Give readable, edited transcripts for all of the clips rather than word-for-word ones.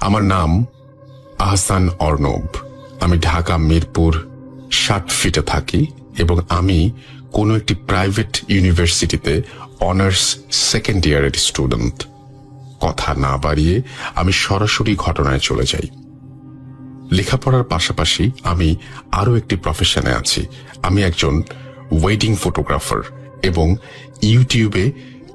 আমার নাম আহসান অর্ণব। আমি ঢাকা মিরপুর 60 ফিটে থাকি এবং আমি কোনো একটি প্রাইভেট ইউনিভার্সিটিতে অনার্স সেকেন্ড ইয়ারের স্টুডেন্ট। কথা না বাড়িয়ে আমি সরাসরি ঘটনায় চলে যাই। লেখাপড়ার পাশাপাশি আমি আরো একটি প্রফেশনে আছি। আমি একজন ওয়েডিং ফটোগ্রাফার এবং ইউটিউবে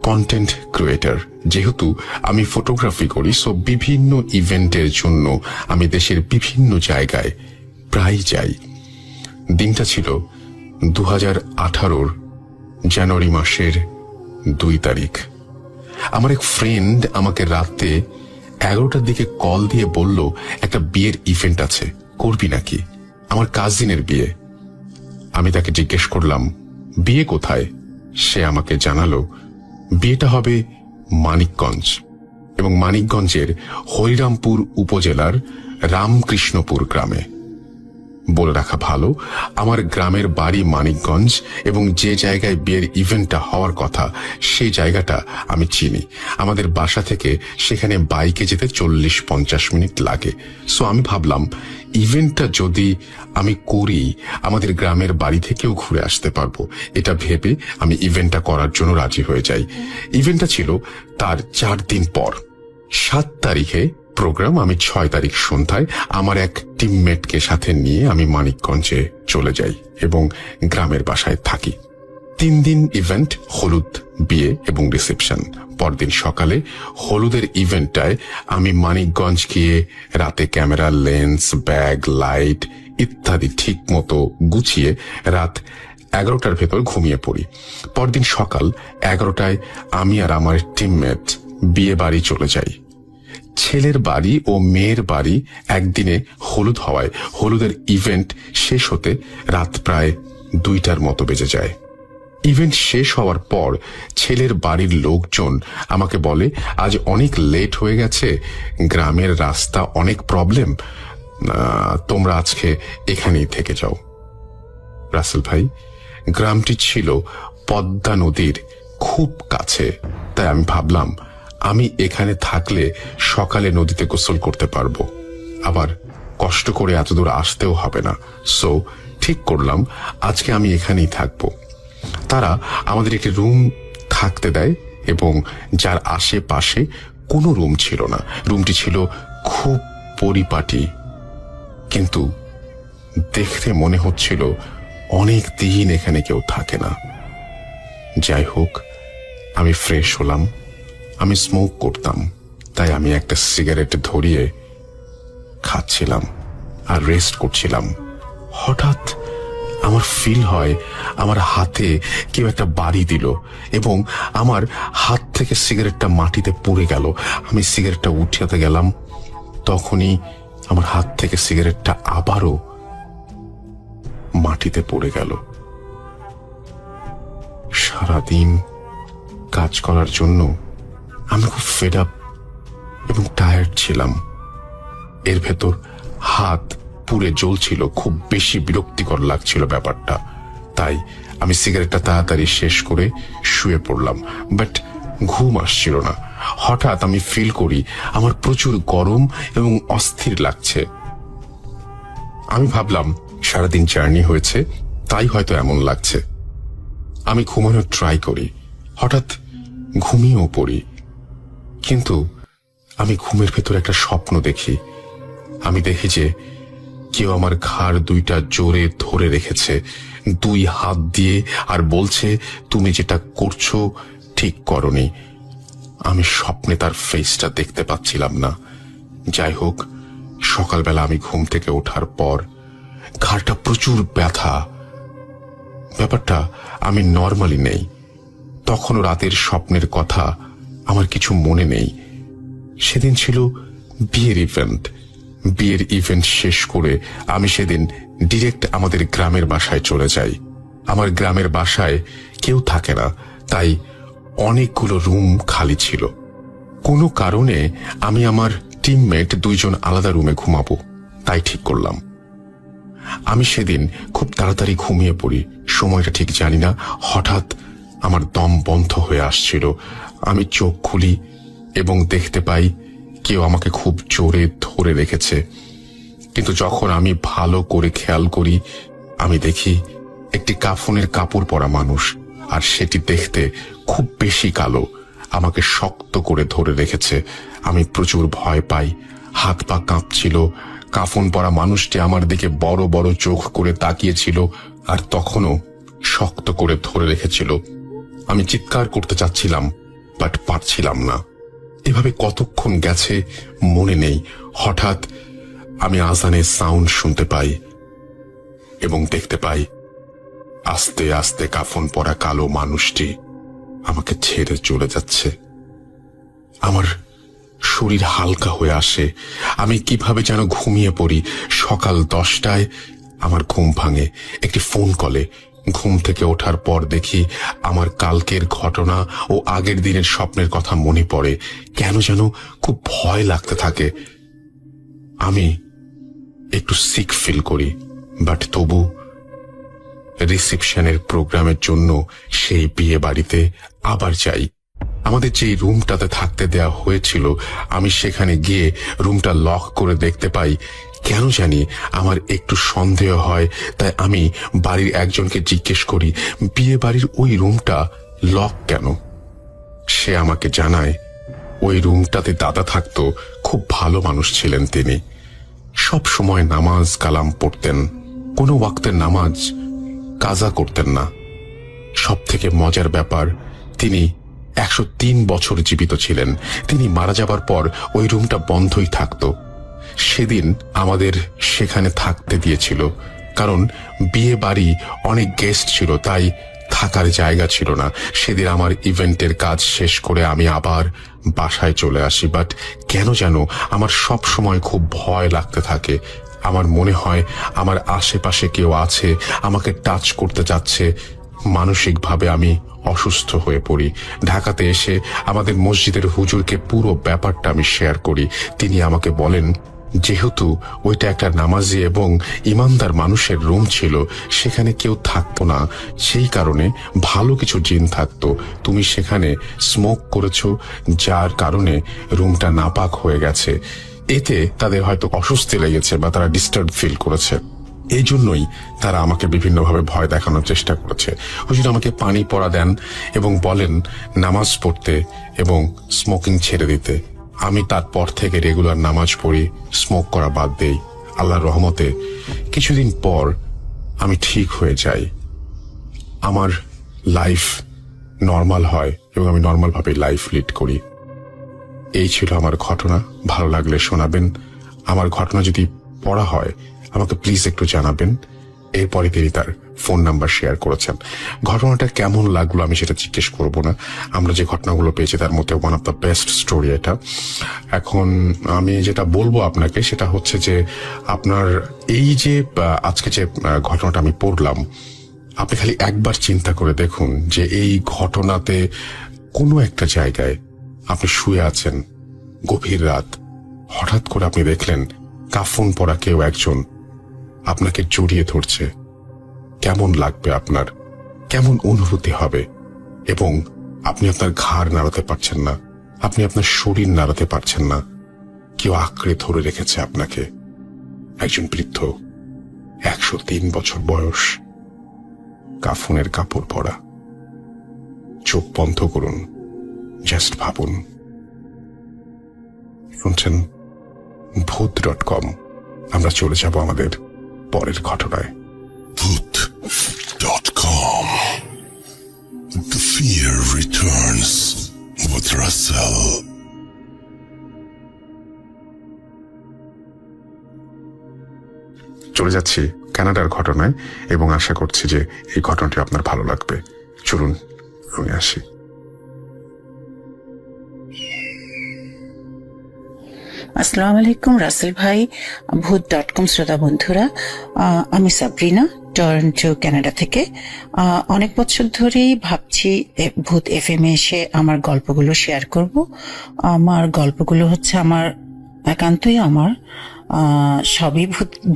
কন্টেন্ট ক্রিয়েটর। যেহেতু আমি ফটোগ্রাফি করি, সো বিভিন্ন ইভেন্টের জন্য আমি দেশের বিভিন্ন জায়গায় প্রায় যাই। দিনটা ছিল 2018 জানুয়ারি মাসের 2 তারিখ। আমার এক ফ্রেন্ড আমাকে রাতে 11টার দিকে কল দিয়ে বলল, একটা বিয়ের ইভেন্ট আছে, করবি নাকি? আমার কাজিনের বিয়ে। আমি তাকে জিজ্ঞেস করলাম, বিয়ে কোথায়? সে আমাকে জানালো বিয়েটা হবে মানিকগঞ্জ, এবং মানিকগঞ্জের হরিরামপুর উপজেলার রামকৃষ্ণপুর গ্রামে। বলে রাখা ভালো, আমার গ্রামের বাড়ি মানিকগঞ্জ এবং যে জায়গায় বিয়ের ইভেন্টটা হওয়ার কথা সেই জায়গাটা আমি চিনি। আমাদের বাসা থেকে সেখানে বাইকে যেতে 40-50 মিনিট লাগে। সো আমি ভাবলাম ইভেন্টটা যদি আমি করি, আমাদের গ্রামের বাড়ি থেকেও ঘুরে আসতে পারবো। এটা ভেবে আমি ইভেন্টটা করার জন্য রাজি হয়ে যাই। ইভেন্টটা ছিল তার 4 দিন পর। 7 তারিখে প্রোগ্রাম। আমি 6 তারিখ সন্ধ্যায় আমার এক টিমমেটকে সাথে নিয়ে আমি মানিকগঞ্জে চলে যাই এবং গ্রামের বাসায় থাকি। 3 দিন ইভেন্ট, হলুদ, বিয়ে এবং রিসেপশন। পরদিন সকালে হলুদের ইভেন্টটায় আমি মানিকগঞ্জ গিয়ে রাতে ক্যামেরা, লেন্স, ব্যাগ, লাইট ইত্যাদি ঠিক মতো গুছিয়ে রাত 11টার ভেতর ঘুমিয়ে পড়ি। পরদিন সকাল 11টায় আমি আর আমার টিমমেট বিয়ে বাড়ি চলে যাই। ছেলের বাড়ি ও মেয়ের বাড়ি একদিনে হলুদ হওয়ায় হলুদের ইভেন্ট শেষ হতে রাত প্রায় 2টার মতো বেজে যায়। ইভেন্ট শেষ হওয়ার পর ছেলের বাড়ির লোকজন আমাকে বলে, আজ অনেক লেট হয়ে গেছে, গ্রামের রাস্তা অনেক প্রবলেম, তোমরা আজকে এখানেই থেকে যাও। রাসেল ভাই, গ্রামটি ছিল পদ্মা নদীর খুব কাছে, তাই আমি ভাবলাম আমি এখানে থাকলে সকালে নদীতে গোসল করতে পারবো, আবার কষ্ট করে এত দূর আসতেও হবে না। সো ঠিক করলাম আজকে আমি এখানেই থাকবো। তারা আমাদের একটি রুম থাকতে দেয় এবং যার আশেপাশে কোনো রুম ছিল না। রুমটি ছিল খুব পরিপাটি, কিন্তু দেখতে মনে হচ্ছিল অনেক দিন এখানে কেউ থাকে না। যাই হোক, আমি ফ্রেশ হলাম। আমি স্মোক করতাম, তাই আমি একটা সিগারেট ধরিয়ে খাচ্ছিলাম আর রেস্ট করছিলাম। হঠাৎ আমার ফিল হয় আমার হাতে কেউ একটা বাড়ি দিল এবং আমার হাত থেকে সিগারেটটা মাটিতে পড়ে গেল। আমি সিগারেটটা উঠাতে গেলাম, তখনই আমার হাত থেকে সিগারেটটা আবারও মাটিতে পড়ে গেল। সারাদিন কাজ করার জন্য আমি খুব ফেড আপ এবং টায়ার্ড ছিলাম। এর ভেতর হাত পুড়ে জ্বলছিল, খুব বেশি বিরক্তিকর লাগছিল ব্যাপারটা। তাই আমি সিগারেটটা তাড়াতাড়ি শেষ করে শুয়ে পড়লাম, বাট ঘুম আসছিল না। হঠাৎ আমি ফিল করি আমার প্রচুর গরম এবং অস্থির লাগছে। আমি ভাবলাম সারাদিন জার্নি হয়েছে, তাই হয়তো এমন লাগছে। আমি ঘুমানোর ট্রাই করি, হঠাৎ ঘুমিয়েও পড়ি। কিন্তু আমি ঘুমের ভেতর একটা স্বপ্ন দেখি। আমি দেখি যে কেউ আমার ঘাড় 2টা জোরে ধরে রেখেছে 2 হাত দিয়ে আর বলছে, তুমি যেটা করছো ঠিক করনি। আমি স্বপ্নে তার ফেসটা দেখতে পাচ্ছিলাম না। যাই হোক, সকালবেলা আমি ঘুম থেকে ওঠার পর ঘাড়টা প্রচুর ব্যথা। ব্যাপারটা আমি নর্মালি নেই। তখনও রাতের স্বপ্নের কথা আমার কিছু মনে নেই। সেদিন ছিল বিয়ের ইভেন্ট। বিয়ের ইভেন্ট শেষ করে আমি সেদিন ডিরেক্ট আমাদের গ্রামের বাসায় চলে যাই। আমার গ্রামের বাসায় কেউ থাকে না, তাই অনেকগুলো রুম খালি ছিল। কোনো কারণে আমি আমার টিমমেট 2 জন আলাদা রুমে ঘুমাবো, তাই ঠিক করলাম। আমি সেদিন খুব তাড়াতাড়ি ঘুমিয়ে পড়ি। সময়টা ঠিক জানি না, হঠাৎ আমার দম বন্ধ হয়ে আসছিল। আমি চোখ খুলি এবং দেখতে পাই কেউ আমাকে খুব জোরে ধরে রেখেছে। কিন্তু যখন আমি ভালো করে খেয়াল করি, আমি দেখি একটি কাফনের কাপড় পরা মানুষ, আর সেটি দেখতে খুব বেশি কালো, আমাকে শক্ত করে ধরে রেখেছে। আমি প্রচুর ভয় পাই, হাত পা কাঁপছিল। কাফন পরা মানুষটি আমার দিকে বড় বড় চোখ করে তাকিয়েছিল, আর তখনও শক্ত করে ধরে রেখেছিল। আমি চিৎকার করতে চাচ্ছিলাম, বাট পারছিলাম না। এভাবে কতক্ষণ গেছে মনে নেই। হঠাৎ আমি আজানের সাউন্ড শুনতে পাই এবং দেখতে পাই আস্তে আস্তে কাফন পরা কালো মানুষটি আমাকে ছেড়ে চলে যাচ্ছে। আমার শরীর হালকা হয়ে আসে। আমি কিভাবে যেন ঘুমিয়ে পড়ি। সকাল 10টায় আমার ঘুম ভাঙে একটি ফোন কলে। ঘুম থেকে ওঠার পর দেখি আমার কালকের ঘটনা ও আগের দিনের স্বপ্নের কথা মনে পড়ে। কেন যেন খুব ভয় লাগতে থাকে। আমি একটু সিক ফিল করি, বাট তবু রিসেপশনের প্রোগ্রামের জন্য সেই বিয়ে বাড়িতে আবার যাই। আমাদের যেই রুমটাতে থাকতে দেয়া হয়েছিল, আমি সেখানে গিয়ে রুমটা লক করে দেখতে পাই। কেন জানি আমার একটু সন্দেহ হয়, তাই আমি বাড়ির একজনকে জিজ্ঞেস করি বিয়ে বাড়ির ওই রুমটা লক কেন। সে আমাকে জানায় ওই রুমটাতে দাদা থাকতো, খুব ভালো মানুষ ছিলেন তিনি। সব সময় নামাজ কালাম পড়তেন, কোনো ওয়াক্তের নামাজ কাজা করতেন না। সব থেকে মজার ব্যাপার, তিনি 103 বছর জীবিত ছিলেন। তিনি মারা যাবার পর ওই রুমটা বন্ধই থাকতো। সেদিন আমাদের সেখানে থাকতে দিয়েছিল, কারণ বিয়ে বাড়ি অনেক গেস্ট ছিল, তাই থাকার জায়গা ছিল না। সেদিন আমার ইভেন্টের কাজ শেষ করে আমি আবার বাসায় চলে আসি, বাট কেন যেন আমার সব সময় খুব ভয় লাগতে থাকে। আমার মনে হয় আমার আশেপাশে কেউ আছে, আমাকে টাচ করতে চাচ্ছে। মানসিকভাবে আমি অসুস্থ হয়ে পড়ি। ঢাকাতে এসে আমাদের মসজিদের হুজুরকে পুরো ব্যাপারটা আমি শেয়ার করি। তিনি আমাকে বলেন, যেহেতু ওইটা একটা নামাজি এবং ইমানদার মানুষের রুম ছিল, সেখানে কেউ থাকতো না, সেই কারণে ভালো কিছু জিন থাকতো। তুমি সেখানে স্মোক করেছো, যার কারণে রুমটা নাপাক হয়ে গেছে। এতে তাদের হয়তো অস্বস্তি লেগেছে বা তারা ডিস্টার্ব ফিল করেছে। এই জন্যই তারা আমাকে বিভিন্নভাবে ভয় দেখানোর চেষ্টা করেছে। হুজুর আমাকে পানি পড়া দেন এবং বলেন নামাজ পড়তে এবং স্মোকিং ছেড়ে দিতে। আমি তারপর থেকে রেগুলার নামাজ পড়ি, স্মোক করা বাদ দেই। আল্লাহর রহমতে কিছুদিন পর আমি ঠিক হয়ে যাই। আমার লাইফ নর্মাল হয় এবং আমি নর্মালভাবে লাইফ লিড করি। এই ছিল আমার ঘটনা। ভালো লাগলে শোনাবেন। আমার ঘটনা যদি পড়া হয় আমাকে প্লিজ একটু জানাবেন। এরপরে তিনি তার ফোন নাম্বার শেয়ার করেছেন। ঘটনাটা কেমন লাগলো আমি সেটা জিজ্ঞেস করব না। আমরা যে ঘটনাগুলো পেয়েছি তার মধ্যে one of the best story এটা। এখন আমি যেটা বলবো আপনাকে সেটা হচ্ছে যে আপনার এই যে আজকে যে ঘটনাটা আমি পড়লাম, আপনি খালি একবার চিন্তা করে দেখুন যে এই ঘটনাতে কোনো একটা জায়গায় আপনি শুয়ে আছেন, গভীর রাত, হঠাৎ করে আপনি দেখলেন কাফন পরা কেউ একজন আপনাকে জড়িয়ে ধরছে। কেমন লাগবে আপনার? কেমন অনুভূতি হবে? এবং আপনি আপনার ঘাড় নাড়াতে পারছেন না, আপনি আপনার শরীর নাড়াতে পারছেন না। কেউ আঁকড়ে ধরে রেখেছে আপনাকে। একজন বৃদ্ধ, 103 বছর বয়স, কাফনের কাপড় পরা। চোখ বন্ধ করুন, জাস্ট ভাবুন। শুনছেন ভূত.com। আমরা চলে যাব আমাদের পরের ঘটনায়। Voot.com. The fear returns with Russell. চলে যাচ্ছি কানাডার ঘটনায় এবং আশা করছি যে এই ঘটনাটি আপনার ভালো লাগবে। চলুন আমি আসি। আসসালামু আলাইকুম রাসেল ভাই, ভূত.com শ্রোতা বন্ধুরা। আমি সাবরিনা, টরন্টো কানাডা থেকে। অনেক বছর ধরেই ভাবছি ভূত FM এ এসে আমার গল্পগুলো শেয়ার করব। আমার গল্পগুলো হচ্ছে আমার একান্তই আমার, সবই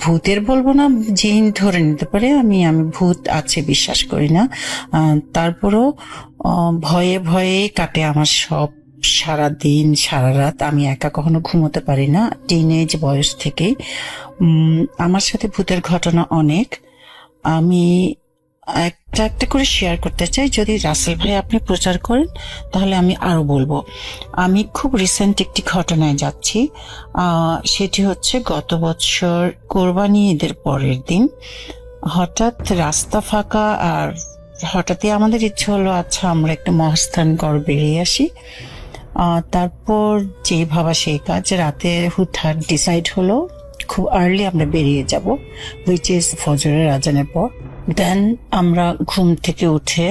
ভূতের বলবো না, জিন ধরে নিতে পারে। আমি ভূত আছে বিশ্বাস করি না, তারপরও ভয়ে ভয়ে কাটে আমার সব সারা দিন সারা রাত আমি একা কখনো ঘুমোতে পারি না, টিনেজ বয়স থেকেই। আমার সাথে ভূতের ঘটনা অনেক। আমি একটা একটা করে শেয়ার করতে চাই, যদি রাসেল ভাই আপনি প্রচার করেন তাহলে আমি আরো বলবো। আমি খুব রিসেন্ট একটি ঘটনায় যাচ্ছি। সেটি হচ্ছে গত বছর কোরবানি ঈদের পরের দিন হঠাৎ রাস্তা ফাঁকা, আর হঠাৎই আমাদের ইচ্ছে হলো আচ্ছা আমরা একটা মহাস্থানগড় বেরিয়ে আসি। তারপর যে ভাবা সেই কাজ, রাতে হুটহাট ডিসাইড হলো খুব আর্লি আমরা বেরিয়ে যাব, হুইচ ইজ ফজরের আজানের পর। দেন আমরা ঘুম থেকে উঠে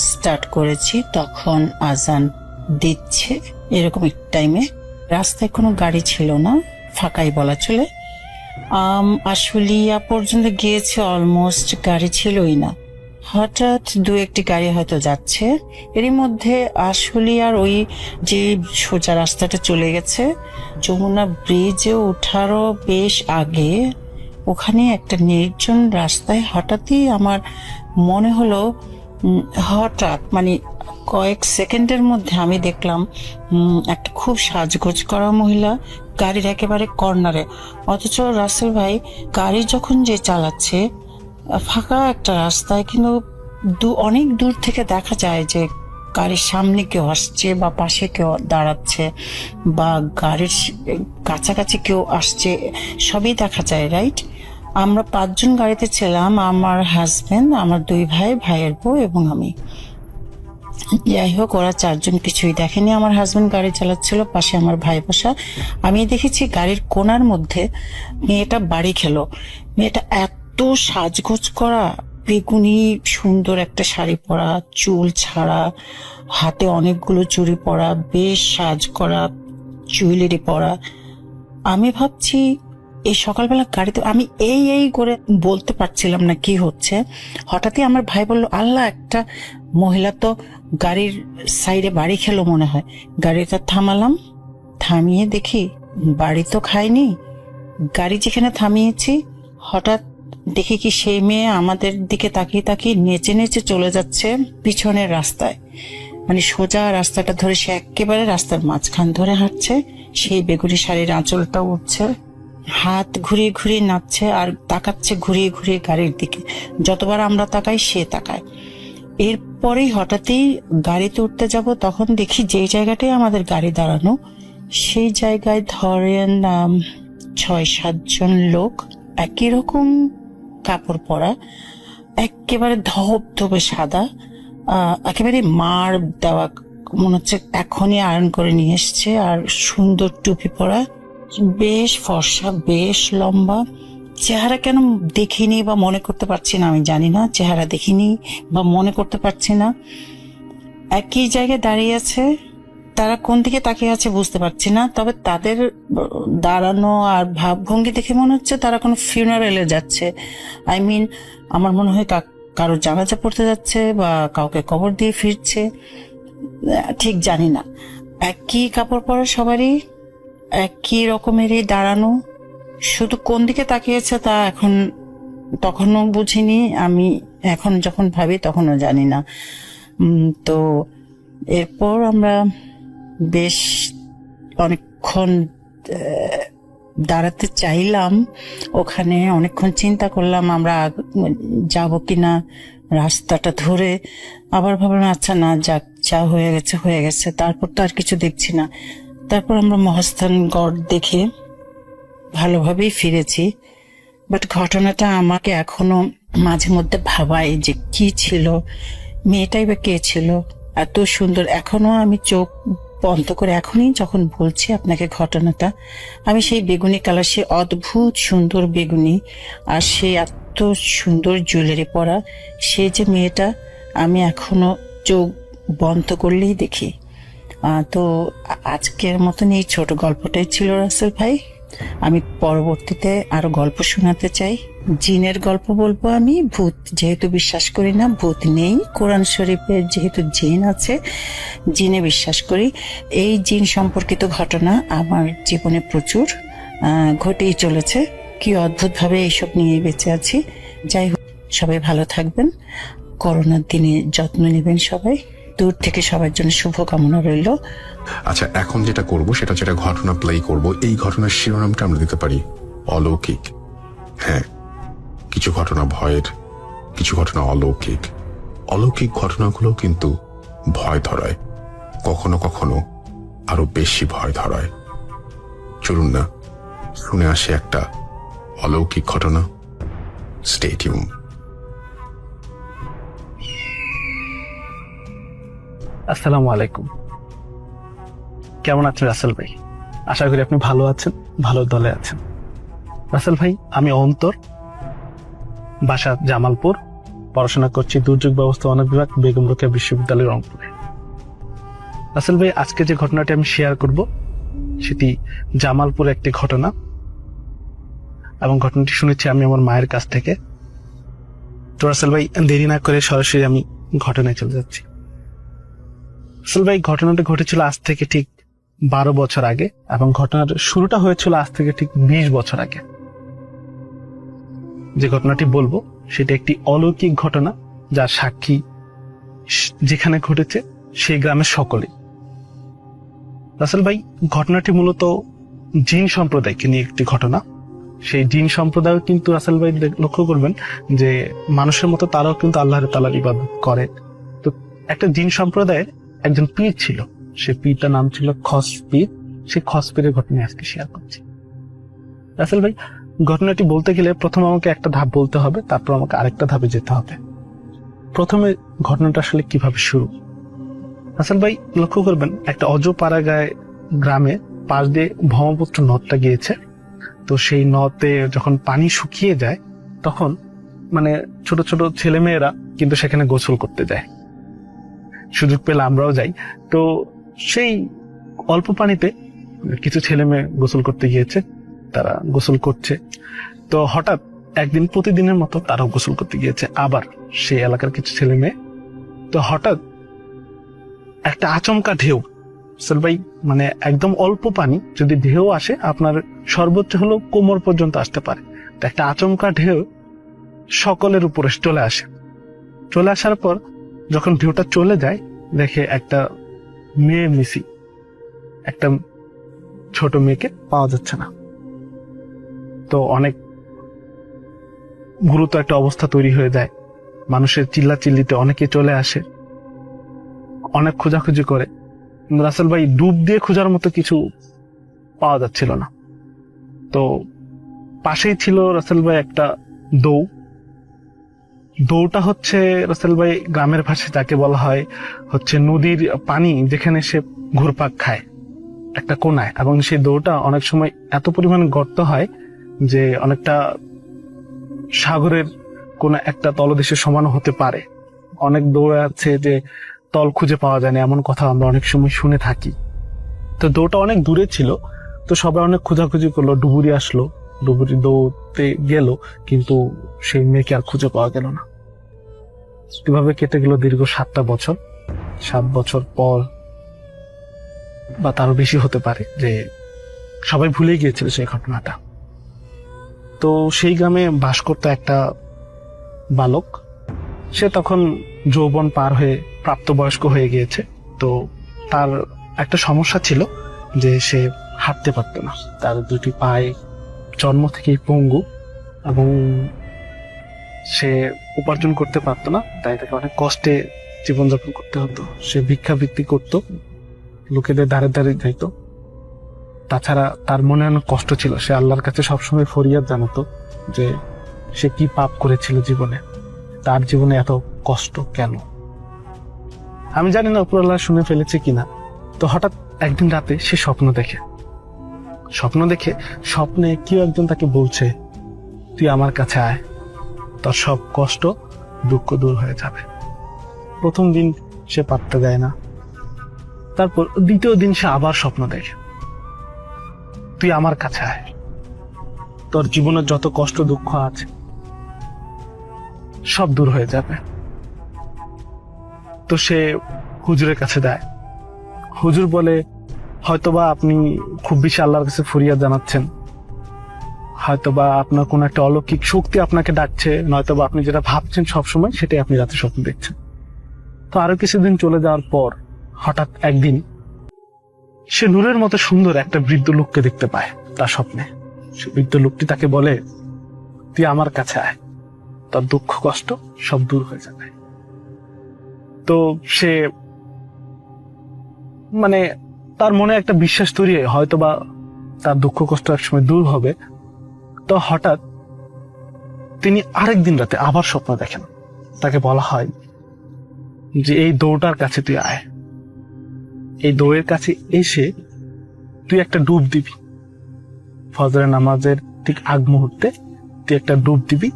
স্টার্ট করেছি, তখন আজান দিচ্ছে এরকম এক টাইমে। রাস্তায় কোনো গাড়ি ছিল না, ফাঁকাই বলা চলে। আশুলিয়া পর্যন্ত গিয়েছে, অলমোস্ট গাড়ি ছিলই না। হঠাৎ দু একটি গাড়ি হয়তো যাচ্ছে, এরই মধ্যে আশুলিয়ার ওই যে সোজা রাস্তাটা চলে গেছে যমুনা ব্রিজে ওঠারও বেশ আগে, ওখানে একটা নির্জন রাস্তায় হঠাৎই আমার মনে হলো, হঠাৎ মানে কয়েক সেকেন্ডের মধ্যে আমি দেখলাম একটা খুব সাজগোজ করা মহিলা গাড়ির একেবারে কর্নারে। অথচ রাসেল ভাই গাড়ি যখন যে চালাচ্ছে ফাঁকা একটা রাস্তায়, কিন্তু অনেক দূর থেকে দেখা যায় যে গাড়ির সামনে কেউ আসছে বা পাশে কেউ দাঁড়াচ্ছে বা গাড়ির কাছাকাছি কেউ আসছে, সবই দেখা যায়, রাইট? আমরা 5 জন গাড়িতে ছিলাম, আমার হাজবেন্ড, আমার 2 ভাই, ভাইয়ের বউ এবং আমি। যাই হোক, ওরা 4 জন কিছুই দেখেনি। আমার হাজবেন্ড গাড়ি চালাচ্ছিল, পাশে আমার ভাই বসা। আমি দেখেছি গাড়ির কোনার মধ্যে মেয়েটা বাড়ি খেলো। মেয়েটা এত সাজগোজ করা, বেগুনি সুন্দর একটা শাড়ি পরা, চুল ছাড়া, হাতে অনেকগুলো চুড়ি পরা, বেশ সাজ করা, জুয়েলারি পরা। আমি ভাবছি এই সকালবেলা গাড়িতে, আমি এই করে বলতে পারছিলাম না কি হচ্ছে। হঠাৎই আমার ভাই বলল, আল্লাহ, একটা মহিলা তো গাড়ির সাইডে বাড়ি খেলো মনে হয়। গাড়িটা থামালাম, থামিয়ে দেখি বাড়ি তো খায়নি। গাড়ি যেখানে থামিয়েছি হঠাৎ দেখি কি সেই মেয়ে আমাদের দিকে তাকিয়ে তাকিয়ে নেচে নেচে চলে যাচ্ছে পিছনের রাস্তায়, মানে সোজা রাস্তাটা ধরে সে একেবারে রাস্তার মাঝখান ধরে হাঁটছে। সেই বেগুনি শাড়ির আঁচলটা উঠছে, হাত ঘুরিয়ে ঘুরিয়ে নাচছে আর তাকাচ্ছে ঘুরিয়ে ঘুরিয়ে গাড়ির দিকে। যতবার আমরা তাকাই সে তাকায়। এরপরেই হঠাৎই গাড়িতে উঠতে যাব, তখন দেখি যেই জায়গাটায় আমাদের গাড়ি দাঁড়ানো সেই জায়গায় ধরেন 6-7 জন লোক, একই রকম কাপড় পরা, একেবারে ধবধবে সাদা, একেবারে মার দেওয়া, মনে হচ্ছে এখনই আয়রন করে নিয়ে এসছে। আর সুন্দর টুপি পরা, বেশ ফর্সা, বেশ লম্বা। চেহারা কেন দেখিনি বা মনে করতে পারছি না, আমি জানি না। চেহারা দেখিনি বা মনে করতে পারছি না। একই জায়গায় দাঁড়িয়ে আছে, তারা কোন দিকে তাকিয়ে আছে বুঝতে পারছি না। তবে তাদের দাঁড়ানো আর ভাবভঙ্গি দেখে মনে হচ্ছে তারা কোনো ফিউনারেলে যাচ্ছে। আই মিন, আমার মনে হয় কারো জানাজা পড়তে যাচ্ছে বা কাউকে কবর দিয়ে ফিরছে, ঠিক জানি না। একই কাপড় পরা সবারই, একই রকমেরই দাঁড়ানো, শুধু কোন দিকে তাকিয়েছে তা তখনও বুঝিনি। আমি এখন যখন ভাবি তখনও জানি না। তো এরপর আমরা বেশ অনেকক্ষণ দাঁড়াতে চাইলাম ওখানে, অনেকক্ষণ চিন্তা করলাম আমরা যাব কিনা রাস্তাটা ধরে। আবার ভাবলাম আচ্ছা না, যা হয়ে গেছে। তারপর তো আর কিছু দেখছি না। তারপর আমরা মহাস্থানগড় দেখে ভালোভাবেই ফিরেছি। বাট ঘটনাটা আমাকে এখনো মাঝে মধ্যে ভাবায় যে কি ছিল, মেয়েটাই বা কে ছিল এত সুন্দর। এখনো আমি চোখ বন্ধ করে এখনই যখন বলছি আপনাকে ঘটনাটা, আমি সেই বেগুনি কালার, সে অদ্ভুত সুন্দর বেগুনি, আর সে এত সুন্দর জুয়েলারি পরা, সে যে মেয়েটা আমি এখনো চোখ বন্ধ করলেই দেখি। তো আজকের মতন এই ছোট গল্পটাই ছিল রাসেল ভাই। আমি পরবর্তীতে আরো গল্প শোনাতে চাই। জিনের গল্প বলবো আমি। ভূত যেহেতু বিশ্বাস করি না, ভূত নেই, কোরআন শরীফে যেহেতু জিন আছে, জিনে বিশ্বাস করি। এই জিন সম্পর্কিত ঘটনা আমার জীবনে প্রচুর ঘটেই চলেছে। কি অদ্ভুত ভাবে এইসব নিয়ে বেঁচে আছি। যাই হোক, সবাই ভালো থাকবেন, করোনার দিনে যত্ন নেবেন সবাই। দূর থেকে সবার জন্য শুভকামনা রইল। আচ্ছা, এখন যেটা করব সেটা হচ্ছে একটা ঘটনা প্লে করব। এই ঘটনার শিরোনামটা আমরা দিতে পারি অলৌকিক। হ্যাঁ, কিছু ঘটনা ভয়ের, কিছু ঘটনা অলৌকিক। অলৌকিক ঘটনাগুলো কিন্তু ভয় ধরায়, কখনো কখনো আরো বেশি ভয় ধরায়। চলুন না শুনে আসে একটা অলৌকিক ঘটনা। Stay tune. আসসালামু আলাইকুম। কেমন আছেন রাসেল ভাই? আশা করি আপনি ভালো আছেন, ভালো দলে আছেন। রাসেল ভাই, আমি অন্তর, বাসা জামালপুর, পড়াশোনা করছি দুর্যোগ ব্যবস্থাপনা বিভাগ, বেগম রোকেয়া বিশ্ববিদ্যালয়, রংপুরে। রাসেল ভাই, আজকে যে ঘটনাটি আমি শেয়ার করব সেটি জামালপুর একটি ঘটনা, এবং ঘটনাটি শুনেছি আমি আমার মায়ের কাছ থেকে। তো রাসেল ভাই, দেরি না করে সরাসরি আমি ঘটনায় চলে যাচ্ছি। রাসেল ভাই, ঘটনাটা ঘটেছিল আজ থেকে ঠিক 12 বছর আগে, এবং ঘটনার শুরুটা হয়েছিল আজ থেকে ঠিক 20 বছর আগে। যে ঘটনাটি বলবো সেটা একটি অলৌকিক ঘটনা, যার সাক্ষী যেখানে ঘটেছে সেই গ্রামের সকলেই। রাসেল ভাই, ঘটনাটি মূলত জিন সম্প্রদায়কে নিয়ে একটি ঘটনা। সেই জিন সম্প্রদায় কিন্তু রাসেল ভাই লক্ষ্য করবেন যে মানুষের মতো তারাও কিন্তু আল্লাহ তাআলার ইবাদত করে। তো একটা জিন সম্প্রদায়ের একজন পীর ছিল, সে পীরটার নাম ছিল খস পীর। সেই খস পীরের ঘটনা আজকে শেয়ার করছি। রাসেল ভাই, ঘটনাটি বলতে গেলে প্রথম আমাকে একটা ধাপ বলতে হবে, তারপর আমাকে আরেকটা ধাপে যেতে হবে। প্রথমে ঘটনাটা আসলে কিভাবে শুরু। রাসেল ভাই, লক্ষ্য করবেন একটা অজপাড়াগায় গ্রামে পাশ দিয়ে ব্রহ্মপুত্র নদটা গিয়েছে। তো সেই নদে যখন পানি শুকিয়ে যায় তখন মানে ছোট ছোট ছেলে মেয়েরা কিন্তু সেখানে গোসল করতে যায়। সুযোগ পেলে আমরাও যাই। তো সেই অল্প পানিতে কিছু ছেলে মেয়ে গোসল করতে গিয়েছে, তারা গোসল করছে। তো হঠাৎ একদিন প্রতিদিনের মতো তারাও গোসল করতে গিয়েছে, আবার সেই এলাকার কিছু ছেলে মেয়ে। তো হঠাৎ একটা আচমকা ঢেউ, ভাই মানে একদম অল্প পানি, যদি ঢেউ আসে আপনার সর্বোচ্চ হলো কোমর পর্যন্ত আসতে পারে। তো একটা আচমকা ঢেউ সকলের উপরে চলে আসে। চলে আসার পর যখন ঢেউটা চলে যায়, দেখে একটা মেয়ে মিসি, একটা ছোট মেয়েকে পাওয়া যাচ্ছে না। তো অনেক গুরুতর একটা অবস্থা তৈরি হয়ে যায়। মানুষের চিল্লা চিল্লিতে অনেকে চলে আসে, অনেক খোঁজাখুঁজি করে। রাসেল ভাই, ডুব দিয়ে খোঁজার মতো কিছু পাওয়া যাচ্ছিল না। তো পাশেই ছিল রাসেল ভাই একটা দৌটা হচ্ছে রাসেল ভাই গ্রামের ভাষায় যাকে বলা হয় হচ্ছে নদীর পানি যেখানে সে ঘুরপাক খায় একটা কোনায়, এবং সেই দৌটা অনেক সময় এত পরিমাণ গর্ত হয় যে অনেকটা সাগরের কোন একটা তলদেশের সমান হতে পারে। অনেক দৌড় আছে যে তল খুঁজে পাওয়া যায় না, এমন কথা আমরা অনেক সময় শুনে থাকি। তো দৌড়টা অনেক দূরে ছিল, তো সবাই অনেক খোঁজাখুঁজি করলো, ডুবুরি আসলো, ডুবুরি দৌড়তে গেল, কিন্তু সেই মেয়েকে আর খুঁজে পাওয়া গেল না। কিভাবে কেটে গেল দীর্ঘ 7টা বছর। 7 বছর পর বা তারও বেশি হতে পারে যে সবাই ভুলে গিয়েছিল সেই ঘটনাটা। তো সেই গ্রামে বাস করতো একটা বালক। সে তখন যৌবন পার হয়ে প্রাপ্তবয়স্ক হয়ে গিয়েছে। তো তার একটা সমস্যা ছিল যে সে হাঁটতে পারতো না, তার দুটি পায়ে জন্ম থেকেই পঙ্গু, এবং সে উপার্জন করতে পারতো না, তাই তাকে অনেক কষ্টে জীবনযাপন করতে হতো। সে ভিক্ষাবৃত্তি করতো, লোকেদের ধারে ধারে যাইতো। তাছাড়া তার মনে অনেক কষ্ট ছিল, সে আল্লাহর কাছে সবসময় ফরিয়াদ জানাতো যে সে কি পাপ করেছিল জীবনে, তার জীবনে এত কষ্ট কেন। আমি জানি না উপর আল্লাহ শুনে ফেলেছে কিনা। তো হঠাৎ একদিন রাতে সে স্বপ্ন দেখে স্বপ্নে কেউ একজন তাকে বলছে, তুই আমার কাছে আয়, তোর সব কষ্ট দুঃখ দূর হয়ে যাবে। প্রথম দিন সে পাত্তা দেয় না। তারপর দ্বিতীয় দিন সে আবার স্বপ্ন দেখে, তুই আমার কাছে আয়, তোর জীবনের যত কষ্ট দুঃখ আছে সব দূর হয়ে যাবে। তো সে হুজুরের কাছে দেয়। হুজুর বলে, হয়তোবা আপনি খুব বেশি আল্লাহর কাছে ফরিয়াদ জানাচ্ছেন, হয়তোবা আপনার কোন একটা অলৌকিক শক্তি আপনাকে ডাকছে, নয়তোবা আপনি যেটা ভাবছেন সবসময় সেটাই আপনি রাতে স্বপ্ন দেখছেন। তো আরো কিছুদিন চলে যাওয়ার পর হঠাৎ একদিন সে নূরের মতো সুন্দর একটা বৃদ্ধ লোককে দেখতে পায় তার স্বপ্নে। সে বৃদ্ধ লোকটি তাকে বলে, তুই আমার কাছে আয়, তার দুঃখ কষ্ট সব দূর হয়ে যাবে। তো সে মানে তার মনে একটা বিশ্বাস তৈরি হয় হয়তোবা তার দুঃখ কষ্ট একসময় দূর হবে। তো হঠাৎ তিনি আরেকদিন রাতে আবার স্বপ্ন দেখেন। তাকে বলা হয় যে এই দৌড়টার কাছে তুই আয়, এই দৌড়ের কাছে এসে তুই একটা ডুব দিবি, ফজরের নামাজের ঠিক আগ মুহূর্তে তুই একটা ডুব দিবি,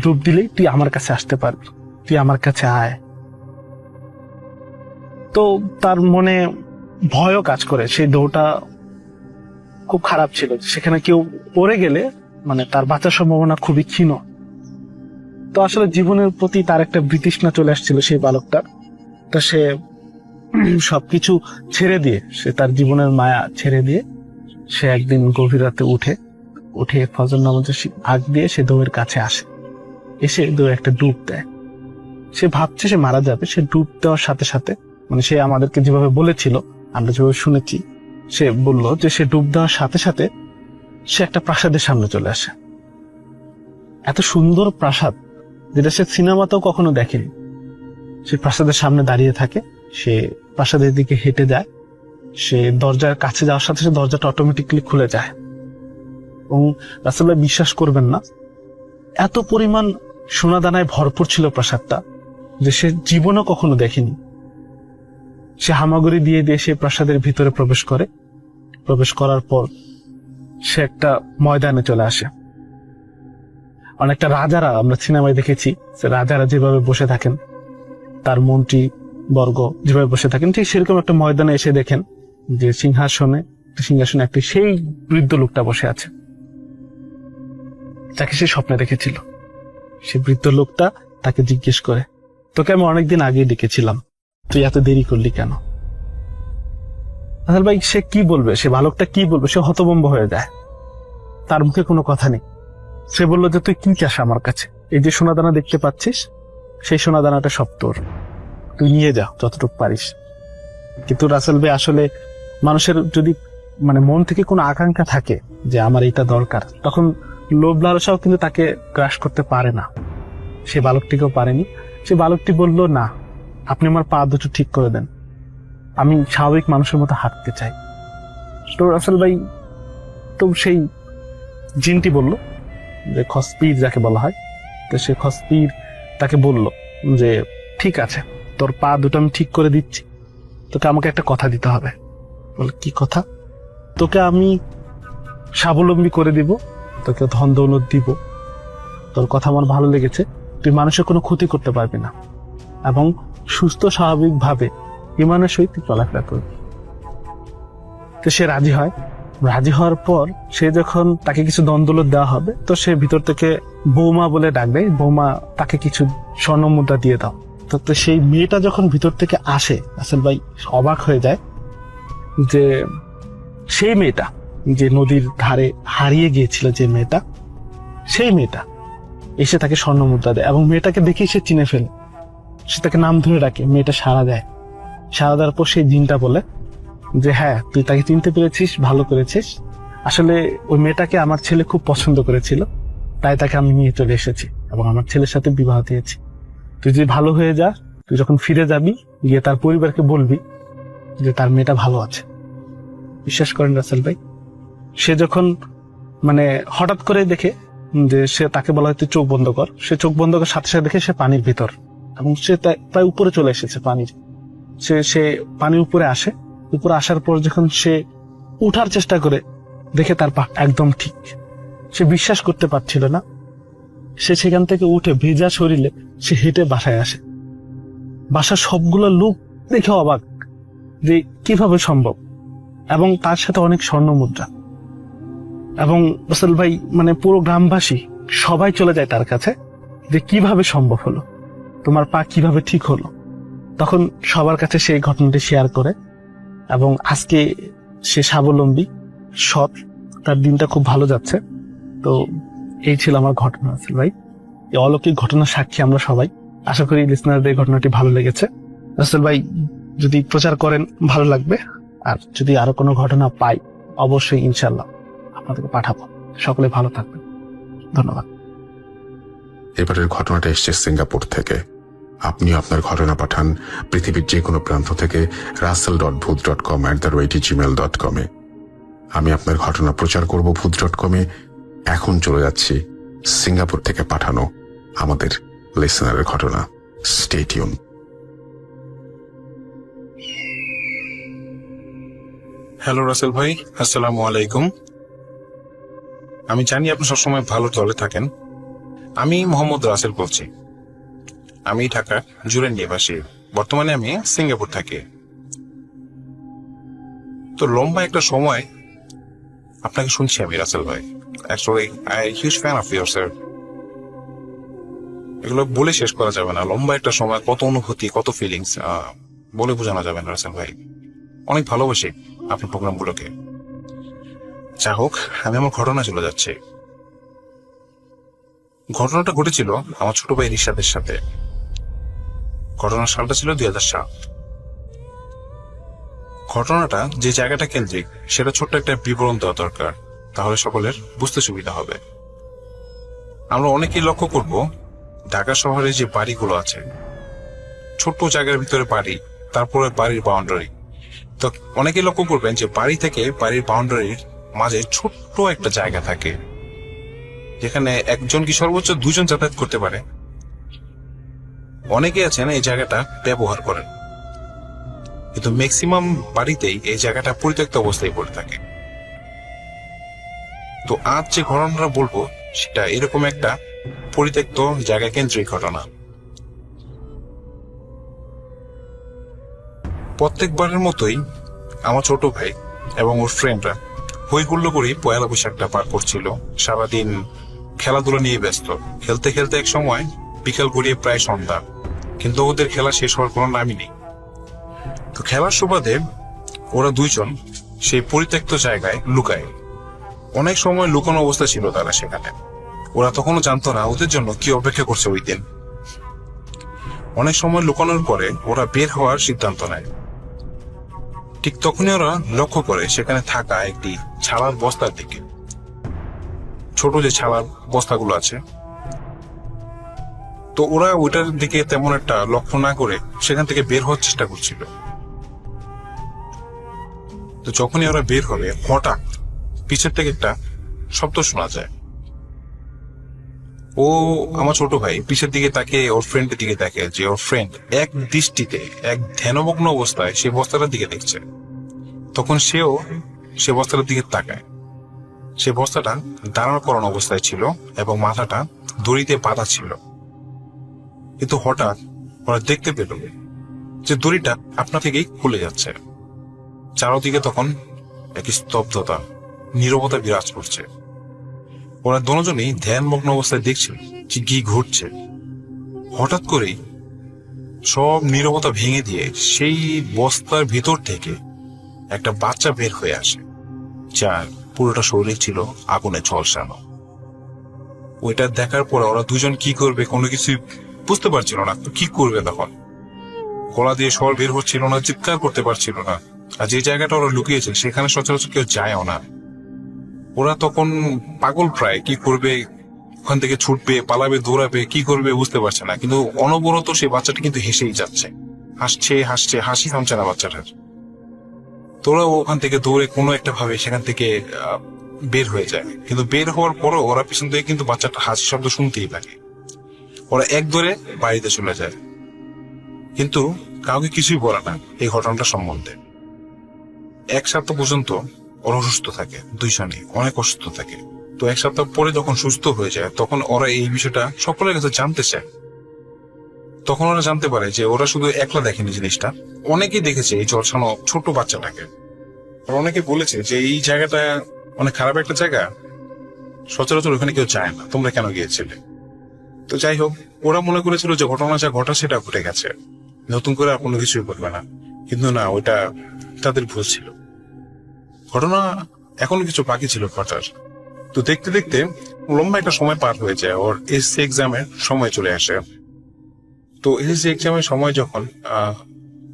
ডুব দিলেই তুই আমার কাছে আসতে পারবি, তুই আমার কাছে আয়। তো তার মনে ভয়ও কাজ করে, সেই দৌড়টা খুব খারাপ ছিল, সেখানে কেউ পড়ে গেলে মানে তার বাঁচার সম্ভাবনা খুবই ক্ষীণ। তো আসলে জীবনের প্রতি তার একটা বিতৃষ্ণা চলে আসছিল সেই বালকটার। তো সে সবকিছু ছেড়ে দিয়ে, সে তার জীবনের মায়া ছেড়ে দিয়ে সে একদিন গভীর রাতে উঠে ফজর নামাজের আগ দিয়ে সে দৌড়ের কাছে আসে, এসে দৌড়ে একটা ডুব দেয়। সে ভাবছে সে মারা যাবে, সে ডুব দেওয়ার সাথে সাথে মানে সে আমাদেরকে যেভাবে বলেছিল, আমরা যেভাবে শুনেছি, সে বলল যে সে ডুব দেওয়ার সাথে সাথে সে একটা প্রাসাদের সামনে চলে আসে। এত সুন্দর প্রাসাদ যেটা সে সিনেমাতেও কখনো দেখেনি। সে প্রাসাদের সামনে দাঁড়িয়ে থাকে, সে প্রাসাদের দিকে হেঁটে যায়, সে দরজার কাছে যাওয়ার সাথে সাথে দরজাটা অটোমেটিক্যালি খুলে যায়। এবং রাসূল ভাই বিশ্বাস করবেন না, এত পরিমাণ সোনাদানায় ভরপুর ছিল প্রাসাদটা যে সে জীবনও কখনো দেখেনি। সে হামাগুড়ি দিয়ে দিয়ে সে প্রাসাদের ভিতরে প্রবেশ করে। প্রবেশ করার পর সে একটা ময়দানে চলে আসে। অনেকটা রাজারা, আমরা সিনেমায় দেখেছি রাজারা যেভাবে বসে থাকেন, তার মন্ত্রী বর্গ যেভাবে বসে থাকেন, ঠিক সেরকম একটা ময়দানে এসে দেখেন যে সিংহাসনে একটি সেই বৃদ্ধ লোকটা বসে আছে যাকে সে স্বপ্নে দেখেছিল। সে বৃদ্ধ লোকটা তাকে জিজ্ঞেস করে, তোকে আমি অনেকদিন আগে ডেকেছিলাম, তুই এত দেরি করলি কেন? আসলে ভাই সে কি বলবে, সে বালকটা কি বলবে, সে হতভম্ব হয়ে যায়, তার মুখে কোনো কথা নেই। সে বলল যে তুই কি চাস আমার কাছে? এই যে সোনাদানা দেখতে পাচ্ছিস, সেই সোনাদানাটা সব তোর, তুই নিয়ে যা যতটুকু পারিস। কিন্তু রাসেল ভাই আসলে মানুষের যদি মানে মন থেকে কোনো আকাঙ্ক্ষা থাকে যে আমার এটা দরকার, তখন লোভ লালসাও কিন্তু তাকে গ্রাস করতে পারে না। সে বালকটিকেও পারেনি। সে বালকটি বলল, না, আপনি আমার পা দুটো ঠিক করে দেন, আমি স্বাভাবিক মানুষের মতো হাঁটতে চাই। তো রাসেল ভাই, তো সেই জিনটি বলল যে খসপির যাকে বলা হয়, তো সে খসপির তাকে বলল যে ঠিক আছে, তোর পা দুটো আমি ঠিক করে দিচ্ছি, তোকে আমাকে একটা কথা দিতে হবে। বলে, কি কথা? তোকে আমি স্বাবলম্বী করে দিব, তোকে ধন দৌলত দিব, তোর কথা আমার ভালো লেগেছে, তুই মানুষের কোনো ক্ষতি করতে পারবি না এবং সুস্থ স্বাভাবিক ভাবে ইমানের সহিত চলাফেরা করবি। তো সে রাজি হয়। রাজি হওয়ার পর সে যখন তাকে কিছু ধন দৌলত দেওয়া হবে, তো সে ভিতর থেকে বৌমা বলে ডাকবে, বৌমা তাকে কিছু স্বর্ণ মুদ্রা দিয়ে দাও। তো সেই মেয়েটা যখন ভিতর থেকে আসে, আসল ভাই অবাক হয়ে যায় যে সেই মেয়েটা যে নদীর ধারে হারিয়ে গিয়েছিল, যে মেয়েটা, সেই মেয়েটা এসে তাকে স্বর্ণ মুদ্রা দেয় এবং মেয়েটাকে দেখে সে চিনে ফেলে। সে তাকে নাম ধরে ডাকে, মেয়েটা সাড়া দেয়। সাড়া দেওয়ার পর সেই জিনটা বলে যে হ্যাঁ, তুই তাকে চিনতে পেরেছিস, ভালো করেছিস। আসলে ওই মেয়েটাকে আমার ছেলে খুব পছন্দ করেছিল, তাই তাকে আমি নিয়ে চলে এসেছি এবং আমার ছেলের সাথে বিবাহ দিয়েছি। তুই যদি ভালো হয়ে যা, তুই যখন ফিরে যাবি, গিয়ে তার পরিবারকে বলবি যে তার মেয়েটা ভালো আছে। বিশ্বাস করেন রাসেল ভাই, সে যখন মানে হঠাৎ করে দেখে যে সে তাকে বলা হয় তুই চোখ বন্ধ কর, সে চোখ বন্ধ করার সাথে সাথে দেখে সে পানির ভিতর এবং সে প্রায় উপরে চলে এসেছে পানির। সে পানির উপরে আসে। উপরে আসার পর যখন সে উঠার চেষ্টা করে, দেখে তার পা একদম ঠিক। সে বিশ্বাস করতে পারছিল না। সে সেখান থেকে উঠে ভেজা শরীরে সে হেঁটে বাসায় আসে। বাসার সবগুলো লোক দেখে অবাক যে কিভাবে সম্ভব, এবং তার সাথে অনেক স্বর্ণ মুদ্রা। এবং রাসেল ভাই মানে পুরো গ্রামবাসী সবাই চলে যায় তার কাছে যে কিভাবে সম্ভব হলো, তোমার পা কিভাবে ঠিক হলো। তখন সবার কাছে সেই ঘটনাটি শেয়ার করে এবং আজকে সে স্বাবলম্বী, সৎ, তার দিনটা খুব ভালো যাচ্ছে। তো এই ছিল আমার ঘটনা রাসেল ভাই। এই অলৌকিক ঘটনার সাক্ষী আমরা সবাই। আশা করি লিসনারদের ঘটনাটি ভালো লেগেছে। রাসেল ভাই যদি প্রচার করেন ভালো লাগবে, আর যদি আরো কোনো ঘটনা পাই অবশ্যই ইনশাল্লাহ আপনাদেরকে পাঠাবো। সকলে ভালো থাকবেন, ধন্যবাদ। এবারের ঘটনাটা এসছে সিঙ্গাপুর থেকে। আপনিও আপনার ঘটনা পাঠান পৃথিবীর যে কোনো প্রান্ত থেকে russell.booth.com@gmail.com এ। আমি আপনার ঘটনা প্রচার করব ভূত.com এ। এখন চলে যাচ্ছি সিঙ্গাপুর থেকে পাঠানো আমাদের লিসনারের ঘটনা। Stay tune. হ্যালো রাসেল ভাই, আসসালামু আলাইকুম। আমি জানি আপনি সবসময় ভালো দলে থাকেন। আমি মোহাম্মদ রাসেল বলছি। আমি ঢাকা জুড়ে নিবাসী। বর্তমানে আমি সিঙ্গাপুর থাকি। তো লম্বা একটা সময় আপনাকে শুনছি আমি রাসেল ভাই। Actually I huge fan of your sir. এগুলো বলে শেষ করা যাবে না। লম্বা একটা সময় কত অনুভূতি, কত ফিলিংস বলে বোঝানো যাবে না রাসেল ভাই। অনেক ভালোবাসি আপনার প্রোগ্রামগুলোকে। যা হোক, আমি আমার ঘটনা চলে যাচ্ছি। ঘটনাটা ঘটেছিল আমার ছোট ভাই রিশাদের সাথে। ঘটনার সালটা ছিল 2007। ঘটনাটা যে জায়গাটা কেন্দ্রিক সেটা ছোট্ট একটা বিবরণ দেওয়া দরকার, তাহলে সকলের বুঝতে সুবিধা হবে। আমরা অনেকেই লক্ষ্য করব ঢাকা শহরে যে বাড়িগুলো আছে, ছোট্ট জায়গার ভিতরে বাড়ি, তারপরে বাড়ির বাউন্ডারি। তো অনেকেই লক্ষ্য করবেন যে বাড়ি থেকে বাড়ির বাউন্ডারির মাঝে ছোট্ট একটা জায়গা থাকে, যেখানে একজন কি সর্বোচ্চ 2 জন যাতায়াত করতে পারে। অনেকে আছেন এই জায়গাটা ব্যবহার করেন, কিন্তু ম্যাক্সিমাম বাড়িতেই এই জায়গাটা পরিত্যক্ত অবস্থায় পড়ে থাকে। তো আজ যে ঘটনাটা বলবো সেটা এরকম একটা পরিত্যক্ত জায়গা কেন্দ্রিক ঘটনা। প্রত্যেকবারের মতোই আমার ছোট ভাই এবং ওর ফ্রেন্ডরা হইগুল্লো করে পয়লা বৈশাখটা পার করছিল। সারাদিন খেলাধুলা নিয়ে ব্যস্ত। খেলতে খেলতে এক সময় বিকাল গড়িয়ে প্রায় সন্ধ্যা, কিন্তু ওদের খেলা শেষ হওয়ার কোনো নামই নেই। তো খেলার সুবাদে ওরা 2 জন সেই পরিত্যক্ত জায়গায় লুকায়। অনেক সময় লুকানো অবস্থা ছিল তারা সেখানে। ওরা তখনও জানতো না ওদের জন্য কি অপেক্ষা করছে ওই দিন। অনেক সময় লুকানোর পরে ওরা বের হওয়ার সিদ্ধান্ত নেয়। ঠিক তখনই ওরা লক্ষ্য করে সেখানে থাকা একটি ছালার বস্তার দিকে। ছোট যে ছালার বস্তাগুলো আছে, তো ওরা ওইটার দিকে তেমন একটা লক্ষ্য না করে সেখান থেকে বের হওয়ার চেষ্টা করছিল। তো যখনই ওরা বের হবে, হঠাৎ পিছের থেকে একটা শব্দ শোনা যায়। ও আমার ছোট ভাই পিছের দিকে তাকিয়ে ওর ফ্রেন্ডের দিকে দেখে যে ওর ফ্রেন্ড এক দৃষ্টিতে, এক ধ্যানমগ্ন অবস্থায় সেই বস্তাটার দিকে দেখছে। তখন সেও সে বস্তাটার দিকে তাকায়। সে বস্তাটা দাঁড়ানো করানো অবস্থায় ছিল এবং মাথাটা দড়িতে বাঁধা ছিল। কিন্তু হঠাৎ ওরা দেখতে পেল যে দড়িটা আপনা থেকেই খুলে যাচ্ছে। চারদিকে তখন এক স্তব্ধতা, নীরবতা বিরাজ করছে। ওরা দুজনেই ধ্যানমগ্ন অবস্থায় দেখছিল যে কি ঘটছে। হঠাৎ করেই সব নীরবতা ভেঙে দিয়ে সেই বস্তার ভিতর থেকে একটা বাচ্চা বের হয়ে আসে, যার পুরোটা শরীর ছিল আগুনে ঝলসানো। ওইটা দেখার পর ওরা 2 জন কি করবে কোনো কিছু বুঝতে পারছিল না। কি করবে তখন? গলা দিয়ে স্বর বের হচ্ছিল না, চিৎকার করতে পারছিল না। আর যে জায়গাটা ওরা লুকিয়েছে সেখানে সচরাচর কেউ যায়ও না। ওরা তখন পাগল প্রায়, কি করবে, ওখান থেকে ছুটবে, পালাবে, দৌড়াবে, কি করবে বুঝতে পারছে না। কিন্তু অনবরত সেই বাচ্চাটা কিন্তু হেসেই যাচ্ছে, হাসছে হাসছে, হাসি থামছে না বাচ্চাটার। তোরা ওখান থেকে দৌড়ে কোনো একটা ভাবে সেখান থেকে বের হয়ে যায়। কিন্তু বের হওয়ার পরও ওরা পিছন থেকে কিন্তু বাচ্চাটা হাসি শব্দ শুনতেই থাকে। ওরা এক দৌড়ে বাড়িতে চলে যায়, কিন্তু কাউকে কিছুই বলে না এই ঘটনাটা সম্বন্ধে। 1 সপ্তাহ পর্যন্ত ওরা অসুস্থ থাকে, 2 জনই অনেক অসুস্থ থাকে। তো 1 সপ্তাহ পরে যখন সুস্থ হয়ে যায়, তখন ওরা এই বিষয়টা সকলের কাছে জানতে চায়। তখন ওরা জানতে পারে যে ওরা শুধু একলা দেখেনি জিনিসটা, অনেকেই দেখেছে এই ঝলসানো ছোট বাচ্চাটাকে। আর অনেকে বলেছে যে এই জায়গাটা অনেক খারাপ একটা জায়গা, সচরাচর ওখানে কেউ যায় না, তোমরা কেন গিয়েছিলে? তো যাই হোক, ওরা মনে করেছিল যে ঘটনা যা ঘটা সেটা ঘটে গেছে, নতুন করে আর কোনো কিছুই করবে না। কিন্তু না, ওইটা তাদের ভুল ছিল। ঘটনা এখনো কিছু বাকি ছিল ঘটার। তো দেখতে দেখতে লম্বা একটা সময় পার হয়ে যায়। ওর এসএসসি এক্সামের সময় চলে আসে। তো এসএসসি এক্সামের সময় যখন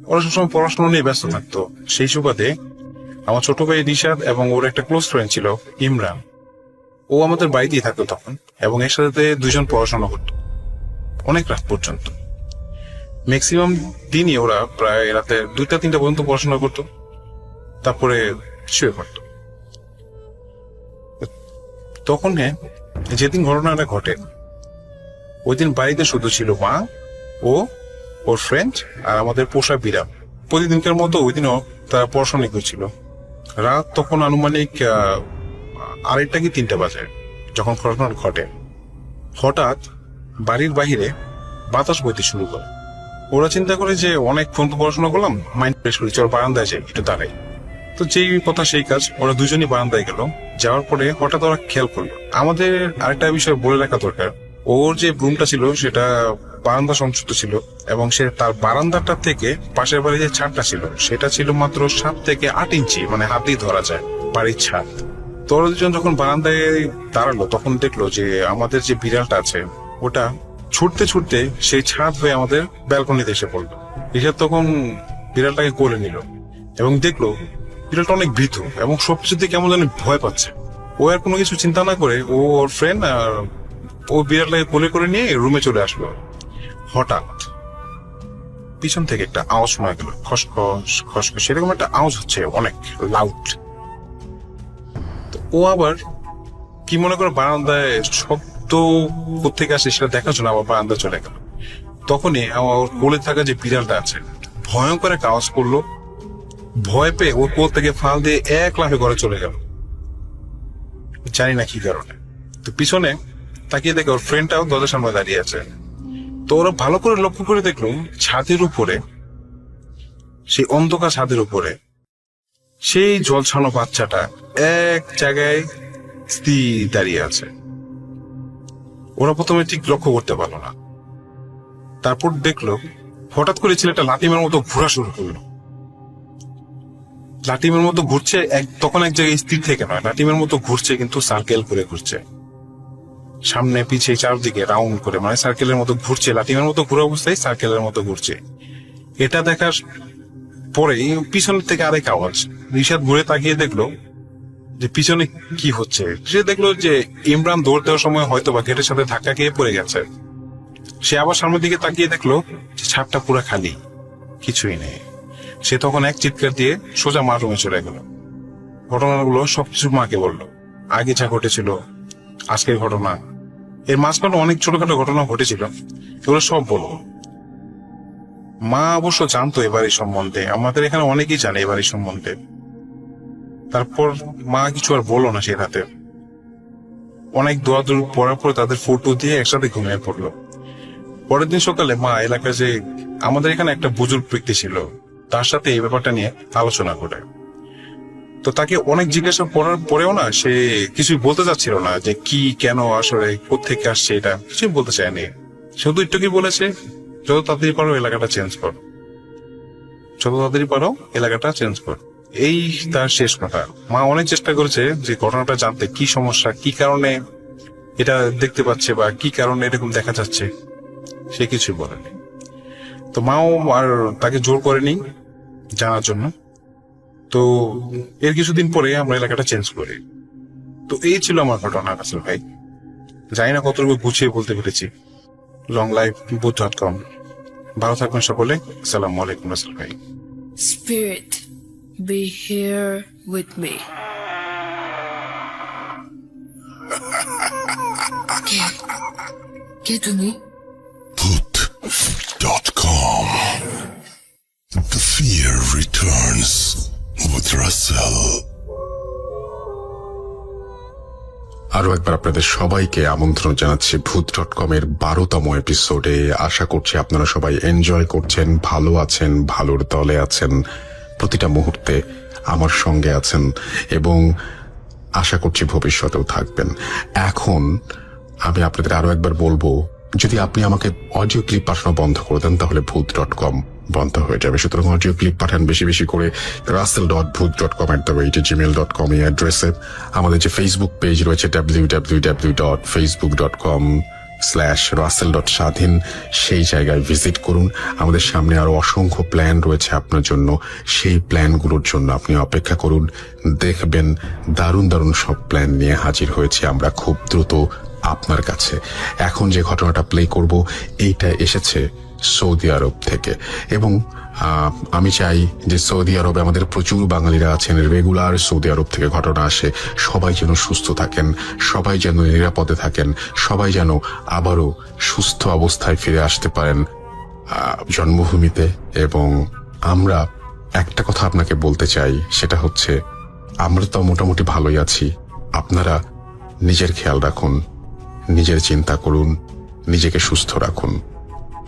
ওরা সবসময় পড়াশোনা নিয়ে ব্যস্ত থাকতো। সেই সুবাদে আমার ছোট ভাই রিশাদ এবং ওর একটা ক্লোজ ফ্রেন্ড ছিল ইমরান, ও আমাদের বাড়িতেই থাকতো তখন, এবং এর সাথে দুজন পড়াশোনা করতো অনেক রাত পর্যন্ত। ম্যাক্সিমাম দিনই ওরা প্রায় রাতে 2টা-3টা পর্যন্ত পড়াশোনা করতো, তারপরে শুয়ে পড়তো। তখন যেদিন ঘটনাটা ঘটে ওই দিন বাড়িতে শুধু ছিল মা, ও, ওর ফ্রেন্ড আর আমাদের পোষা বিড়াল। প্রতিদিনকার মতো ওই দিনও তারা পড়াশোনা করছিল। রাত তখন আনুমানিক 2:30 কি 3টা বাজে যখন ঘটনা ঘটে। হঠাৎ বাড়ির বাহিরে বাতাস বইতে শুরু করে। ওরা চিন্তা করে যে অনেকক্ষণ তো পড়াশোনা করলাম, মাইন্ড ফ্রেশ করি, চল বারান্দায় যাই, একটু দাঁড়াই। তো যেই কথা সেই কাজ, ওরা দুজনই বারান্দায় গেল। যাওয়ার পরে হঠাৎ ওরা খেয়াল করলো, আমাদের আরেকটা বিষয় বলে রাখা দরকার, ওর যে রুমটা ছিল সেটা বারান্দা সংযুক্ত ছিল, এবং সে তার বারান্দাটা থেকে পাশের বাড়ির যে ছাদটা ছিল সেটা ছিল মাত্র 7 থেকে 8 ইঞ্চি, মানে হাতেই ধরা যায় বাড়ির ছাদ। তো ওরা দুজন যখন বারান্দায় দাঁড়ালো তখন দেখলো যে আমাদের যে বিড়ালটা আছে ওটা ছুটতে ছুটতে সেই ছাদ হয়ে আমাদের ব্যালকনিতে এসে পড়লো। ঋষাদ তখন বিড়ালটাকে কোলে নিল এবং দেখলো বিড়ালটা অনেক ভীতু এবং সবকিছুতে কেমন যেন ভয় পাচ্ছে। ও আর কোনো কিছু চিন্তা না করে ও ওর ফ্রেন্ড আর ও বিড়ালটাকে কোলে করে নিয়ে রুমে চলে আসলো। হঠাৎ পিছন থেকে একটা আওয়াজ শোনা গেল, খসখস খসখস, সেরকম একটা আওয়াজ হচ্ছে অনেক লাউড। তো ও আবার কি মনে করে বারান্দায় শব্দ কোথেকে আসে সেটা দেখার জন্য আবার বারান্দায় চলে গেল। তখনই আমার কোলে থাকা যে বিড়ালটা আছে ভয়ঙ্কর একটা আওয়াজ করলো। ভয় পেয়ে ওর কোল থেকে ফাল দিয়ে এক লাফে ঘরে চলে গেল, জানি না কি কারণে। তো পিছনে তাকিয়ে দেখে ওর ফ্রেন্ডটাও দরজার সামনে দাঁড়িয়ে আছে। তো ওরা ভালো করে লক্ষ্য করে দেখলো ছাদের উপরে, সেই অন্ধকার ছাদের উপরে সেই জলছানো বাচ্চাটা এক জায়গায় স্থির দাঁড়িয়ে আছে। ওরা প্রথমে ঠিক লক্ষ্য করতে পারলো না, তারপর দেখলো হঠাৎ করে ছেলেটা লাটিমের মতো ঘোরা শুরু করলো। লাটিমের মতো ঘুরছে, তখন এক জায়গায় স্থির থেকে নয়, লাটিমের মতো ঘুরছে কিন্তু সার্কেল করে ঘুরছে, সামনে পিছিয়ে চারদিকে রাউন্ড করে, মানে সার্কেলের মতো ঘুরছে, লাটিমের মতো ঘুরে অবস্থায় সার্কেলের মতো ঘুরছে। এটা দেখার পরে পিছনের থেকে আরেক আওয়াজ। ঋষাদ ঘুরে তাকিয়ে দেখলো যে পিছনে কি হচ্ছে। সে দেখলো যে ইমরান দৌড় দেওয়ার সময় হয়তো বা গেটের সাথে ধাক্কা খেয়ে পড়ে গেছে। সে আবার সামনের দিকে তাকিয়ে দেখলো যে ছাদটা পুরো খালি, কিছুই নেই। সে তখন এক চিৎকার দিয়ে সোজা মার রুমে চলে গেল। ঘটনাগুলো সবকিছু মাকে বললো, আগে যা ঘটেছিল, আজকের ঘটনা, এর মাঝখানে অনেক ছোটখাটো ঘটনা ঘটেছিল, এগুলো সব বলবো। মা অবশ্য জানতো এবারের সম্বন্ধে, আমাদের এখানে অনেকেই জানে এবারের সম্বন্ধে। তারপর মা কিছু আর বললো না সে রাতে। অনেক দৌড়াদৌড়ি পড়ার পর তাদের ফটো দিয়ে একসাথে ঘুমিয়ে পড়লো। পরের দিন সকালে মা এলাকায় যে আমাদের এখানে একটা বুজুর্গ ব্যক্তি ছিল তার সাথে এই ব্যাপারটা নিয়ে আলোচনা করে। তো তাকে অনেক জিজ্ঞাসা করার পরেও না সে কিছুই বলতে চাচ্ছিল না, যে কি কেন আসলে কোত্থেকে আসছে, এটা কিছুই বলতে চায়নি। শুধু একটু কি বলেছে, যত তাড়াতাড়ি পারো এলাকাটা চেঞ্জ কর, যত তাড়াতাড়ি পারো এলাকাটা চেঞ্জ কর, এই তার শেষ কথা। মা অনেক চেষ্টা করেছে যে ঘটনাটা জানতে, কি সমস্যা, কি কারণে এটা দেখতে পাচ্ছে বা কি কারণে এরকম দেখা যাচ্ছে, সে কিছুই বলেনি। তো মাও আর তাকে জোর করেনি জানার জন্য। তো এর কিছুদিন পরে আমরা এলাকাটা চেঞ্জ করি। তো এই ছিল আমার ঘটনা রাসেল ভাই। জানি না কতটুকু গুছিয়ে বলতে পেরেছি। longlifeboot.com। ভালো থাকবেন সকলে। আসসালামু আলাইকুম রাসেল ভাই। Spirit, be here with me. কে তুমি? Boot.com. The fear returns with Russell. আরো একবার আপনাদের সবাইকে আমন্ত্রণ জানাচ্ছি ভূত.com এর 12তম এপিসোডে। আশা করছি আপনারা সবাই এনজয় করছেন, ভালো আছেন, ভালোর দলে আছেন, প্রতিটা মুহূর্তে আমার সঙ্গে আছেন এবং আশা করছি ভবিষ্যতেও থাকবেন। এখন আমি আপনাদের আরো একবার বলবো, যদি আপনি আমাকে অডিও ক্লিপ পাঠানো বন্ধ করে দেন তাহলে ভূত.com বন্ধ হয়ে যাবে। সুতরাং অডিও ক্লিপ পাঠান বেশি বেশি করে russell.booth.com@gmail.com এই অ্যাড্রেসে। আমাদের যে ফেসবুক পেজ রয়েছে www.facebook.com facebook.com/russell.স্বাধীন, সেই জায়গায় ভিজিট করুন। আমাদের সামনে আরো অসংখ্য প্ল্যান রয়েছে আপনার জন্য, সেই প্ল্যানগুলোর জন্য আপনি অপেক্ষা করুন। দেখবেন দারুণ দারুণ সব প্ল্যান নিয়ে হাজির হয়েছে আমরা খুব দ্রুত আপনার কাছে। এখন যে ঘটনাটা প্লে করব এইটা এসেছে সৌদি আরব থেকে, এবং আমি চাই যে সৌদি আরবে আমাদের প্রচুর বাঙালিরা আছেন, রেগুলার সৌদি আরব থেকে ঘটনা আসে। সবাই যেন সুস্থ থাকেন, সবাই যেন নিরাপদে থাকেন, সবাই যেন আবারও সুস্থ অবস্থায় ফিরে আসতে পারেন জন্মভূমিতে। এবং আমরা একটা কথা আপনাকে বলতে চাই, সেটা হচ্ছে আমরা তো মোটামুটি ভালোই আছি। আপনারা নিজের খেয়াল রাখুন, নিজের চিন্তা করুন, নিজেকে সুস্থ রাখুন।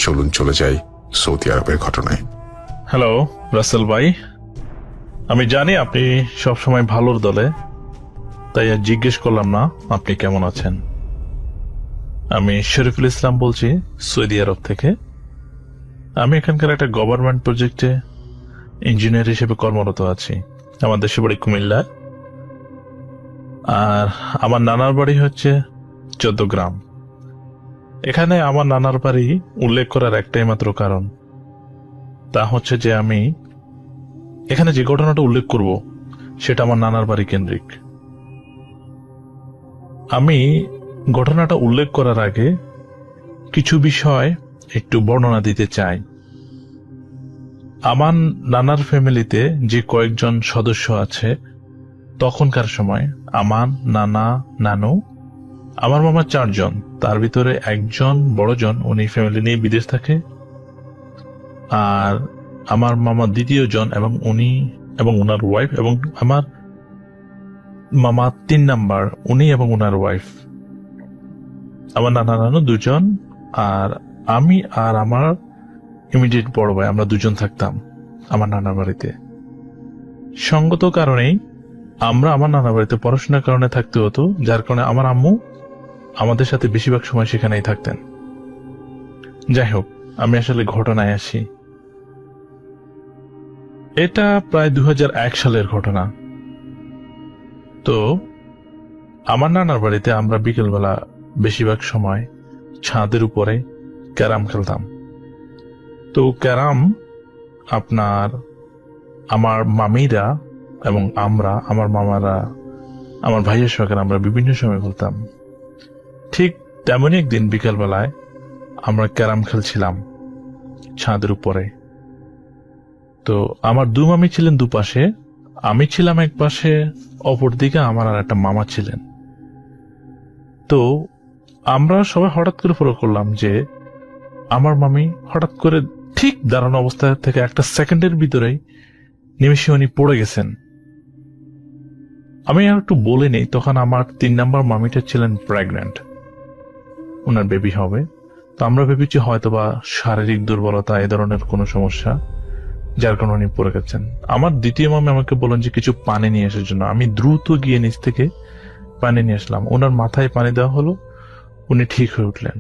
চলুন চলে যাই সৌদি আরবের ঘটনায়। হ্যালো রাসেল ভাই, আমি জানি আপনি সবসময় ভালোর দলে, তাই আর জিজ্ঞেস করলাম না আপনি কেমন আছেন। আমি শরীফুল ইসলাম বলছি সৌদি আরব থেকে। আমি এখানকার একটা গভর্নমেন্ট প্রজেক্টে ইঞ্জিনিয়ার হিসেবে কর্মরত আছি। আমার দেশের বাড়ি কুমিল্লা, আর আমার নানার বাড়ি হচ্ছে চৌদ্দগ্রাম। এখানে আমার নানার বাড়ি উল্লেখ করার একটাই মাত্র কারণ, তা হচ্ছে যে আমি এখানে যে ঘটনাটা উল্লেখ করব সেটা আমার নানার বাড়ি কেন্দ্রিক। আমি ঘটনাটা উল্লেখ করার আগে কিছু বিষয় একটু বর্ণনা দিতে চাই। আমার নানার ফ্যামিলিতে যে কয়েকজন সদস্য আছে, তখনকার সময় আমার নানা, নানু, আমার মামা 4 জন। তার ভিতরে একজন বড়জন, উনি ফ্যামিলি নিয়ে বিদেশ থাকে। আর আমার মামা 2য় জন, এবং উনি এবং ওনার ওয়াইফ, এবং আমার মামা 3 নাম্বার, উনি এবং ওনার ওয়াইফ। আমার নানা নানু 2 জন, আর আমি আর আমার ইমিডিয়েট বড় ভাই, আমরা 2 জন থাকতাম আমার নানার বাড়িতে। সঙ্গত কারণেই আমরা আমার নানার বাড়িতে পড়াশোনার কারণে থাকতে হতো, যার কারণে আমার আম্মু আমাদের সাথে বেশিরভাগ সময় সেখানেই থাকতেন। যাই হোক, আমি আসলে ঘটনায় আসি। এটা প্রায় 2001 সালের ঘটনা। তো আমার নানার বাড়িতে আমরা বিকেলবেলা বেশিরভাগ সময় ছাদের উপরে ক্যারাম খেলতাম। তো ক্যারাম আপনার আমার মামিরা এবং আমরা, আমার মামারা, আমার ভাইয়ের সঙ্গে আমরা বিভিন্ন সময় খেলতাম। ঠিক তেমনই একদিন বিকেলবেলায় আমরা ক্যারাম খেলছিলাম ছাদের উপরে। তো আমার 2 মামি ছিলেন দুপাশে, আমি ছিলাম এক পাশে, অপর দিকে আমার আর একটা মামা ছিলেন। তো আমরা সবাই হঠাৎ করে ফলো করলাম যে আমার মামি হঠাৎ করে ঠিক দাঁড়ানো অবস্থা থেকে 1 সেকেন্ডের ভিতরেই নিমেষে উনি পড়ে গেছেন। আমি আর একটু বলে নেই, তখন আমার 3 নাম্বার মামিটা ছিলেন প্রেগন্যান্ট, ওনার বেবি হবে। তো আমরা ভেবেছি হয়তোবা শারীরিক দুর্বলতা, এ ধরনের কোনো সমস্যা, যার কারণে উনি পড়ে গেছেন। আমার 2য় মামি আমাকে বলেন যে কিছু পানি নিয়ে আসার জন্য। আমি দ্রুত গিয়ে নিচ থেকে পানি নিয়ে আসলাম, ওনার মাথায় পানি দেওয়া হলো, উনি ঠিক হয়ে উঠলেন।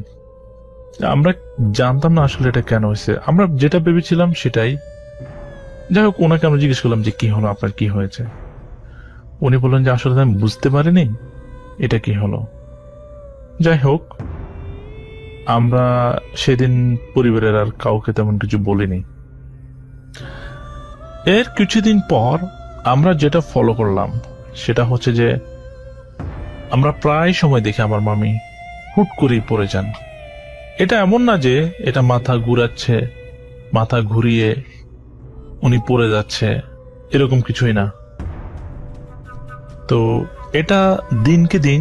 আমরা জানতাম না আসলে এটা কেন হয়েছে, আমরা যেটা ভেবেছিলাম সেটাই। যাই হোক, ওনাকে আমরা জিজ্ঞেস করলাম যে কি হলো, আপনার কি হয়েছে। উনি বললেন যে আসলে আমি বুঝতে পারিনি এটা কি হলো। যাই হোক, আমরা সেদিন পরিবারের আর কাউকে তেমন কিছু বলিনি। এর কিছুদিন পর আমরা যেটা ফলো করলাম সেটা হচ্ছে যে আমরা প্রায় সময় দেখি আমার মামি হুট করেই পড়ে যান। এটা এমন না যে এটা মাথা ঘুরাচ্ছে, মাথা ঘুরিয়ে উনি পড়ে যাচ্ছে, এরকম কিছুই না। তো এটা দিনকে দিন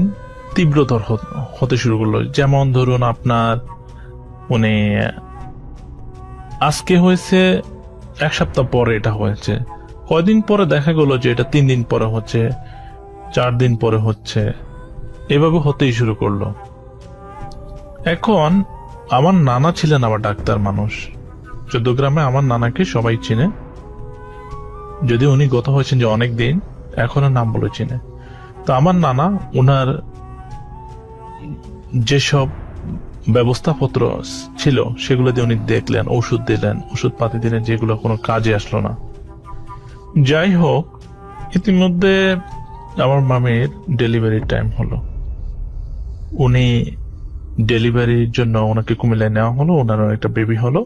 তীব্রতর হতে শুরু করলো। যেমন ধরুন আপনার মানে আজকে হয়েছে, 1 সপ্তাহ পরে এটা হয়েছে, কয়দিন পরে দেখা গেল যে এটা 3 দিন পরে হচ্ছে, 4 দিন পরে হচ্ছে, এভাবে হতেই শুরু করলো। এখন আমার নানা ছিলেন আবার ডাক্তার মানুষ, চৌদ্দগ্রামে আমার নানাকে সবাই চিনে, যদি উনি গত হয়েছেন যে অনেক দিন, এখনো নাম বলে চিনে। তো আমার নানা ওনার যেসব ব্যবস্থাপত্র ছিল সেগুলো দিয়ে উনি দেখলেন, ওষুধ দিলেন, ওষুধ পাতি দিলেন, যেগুলো কোনো কাজে আসলো না। যাই হোক, ইতিমধ্যে আমার মামির ডেলিভারি টাইম হলো। উনি ডেলিভারির জন্য ওনাকে কুমিল্লায় নেওয়া হলো, ওনার একটা বেবি হলো।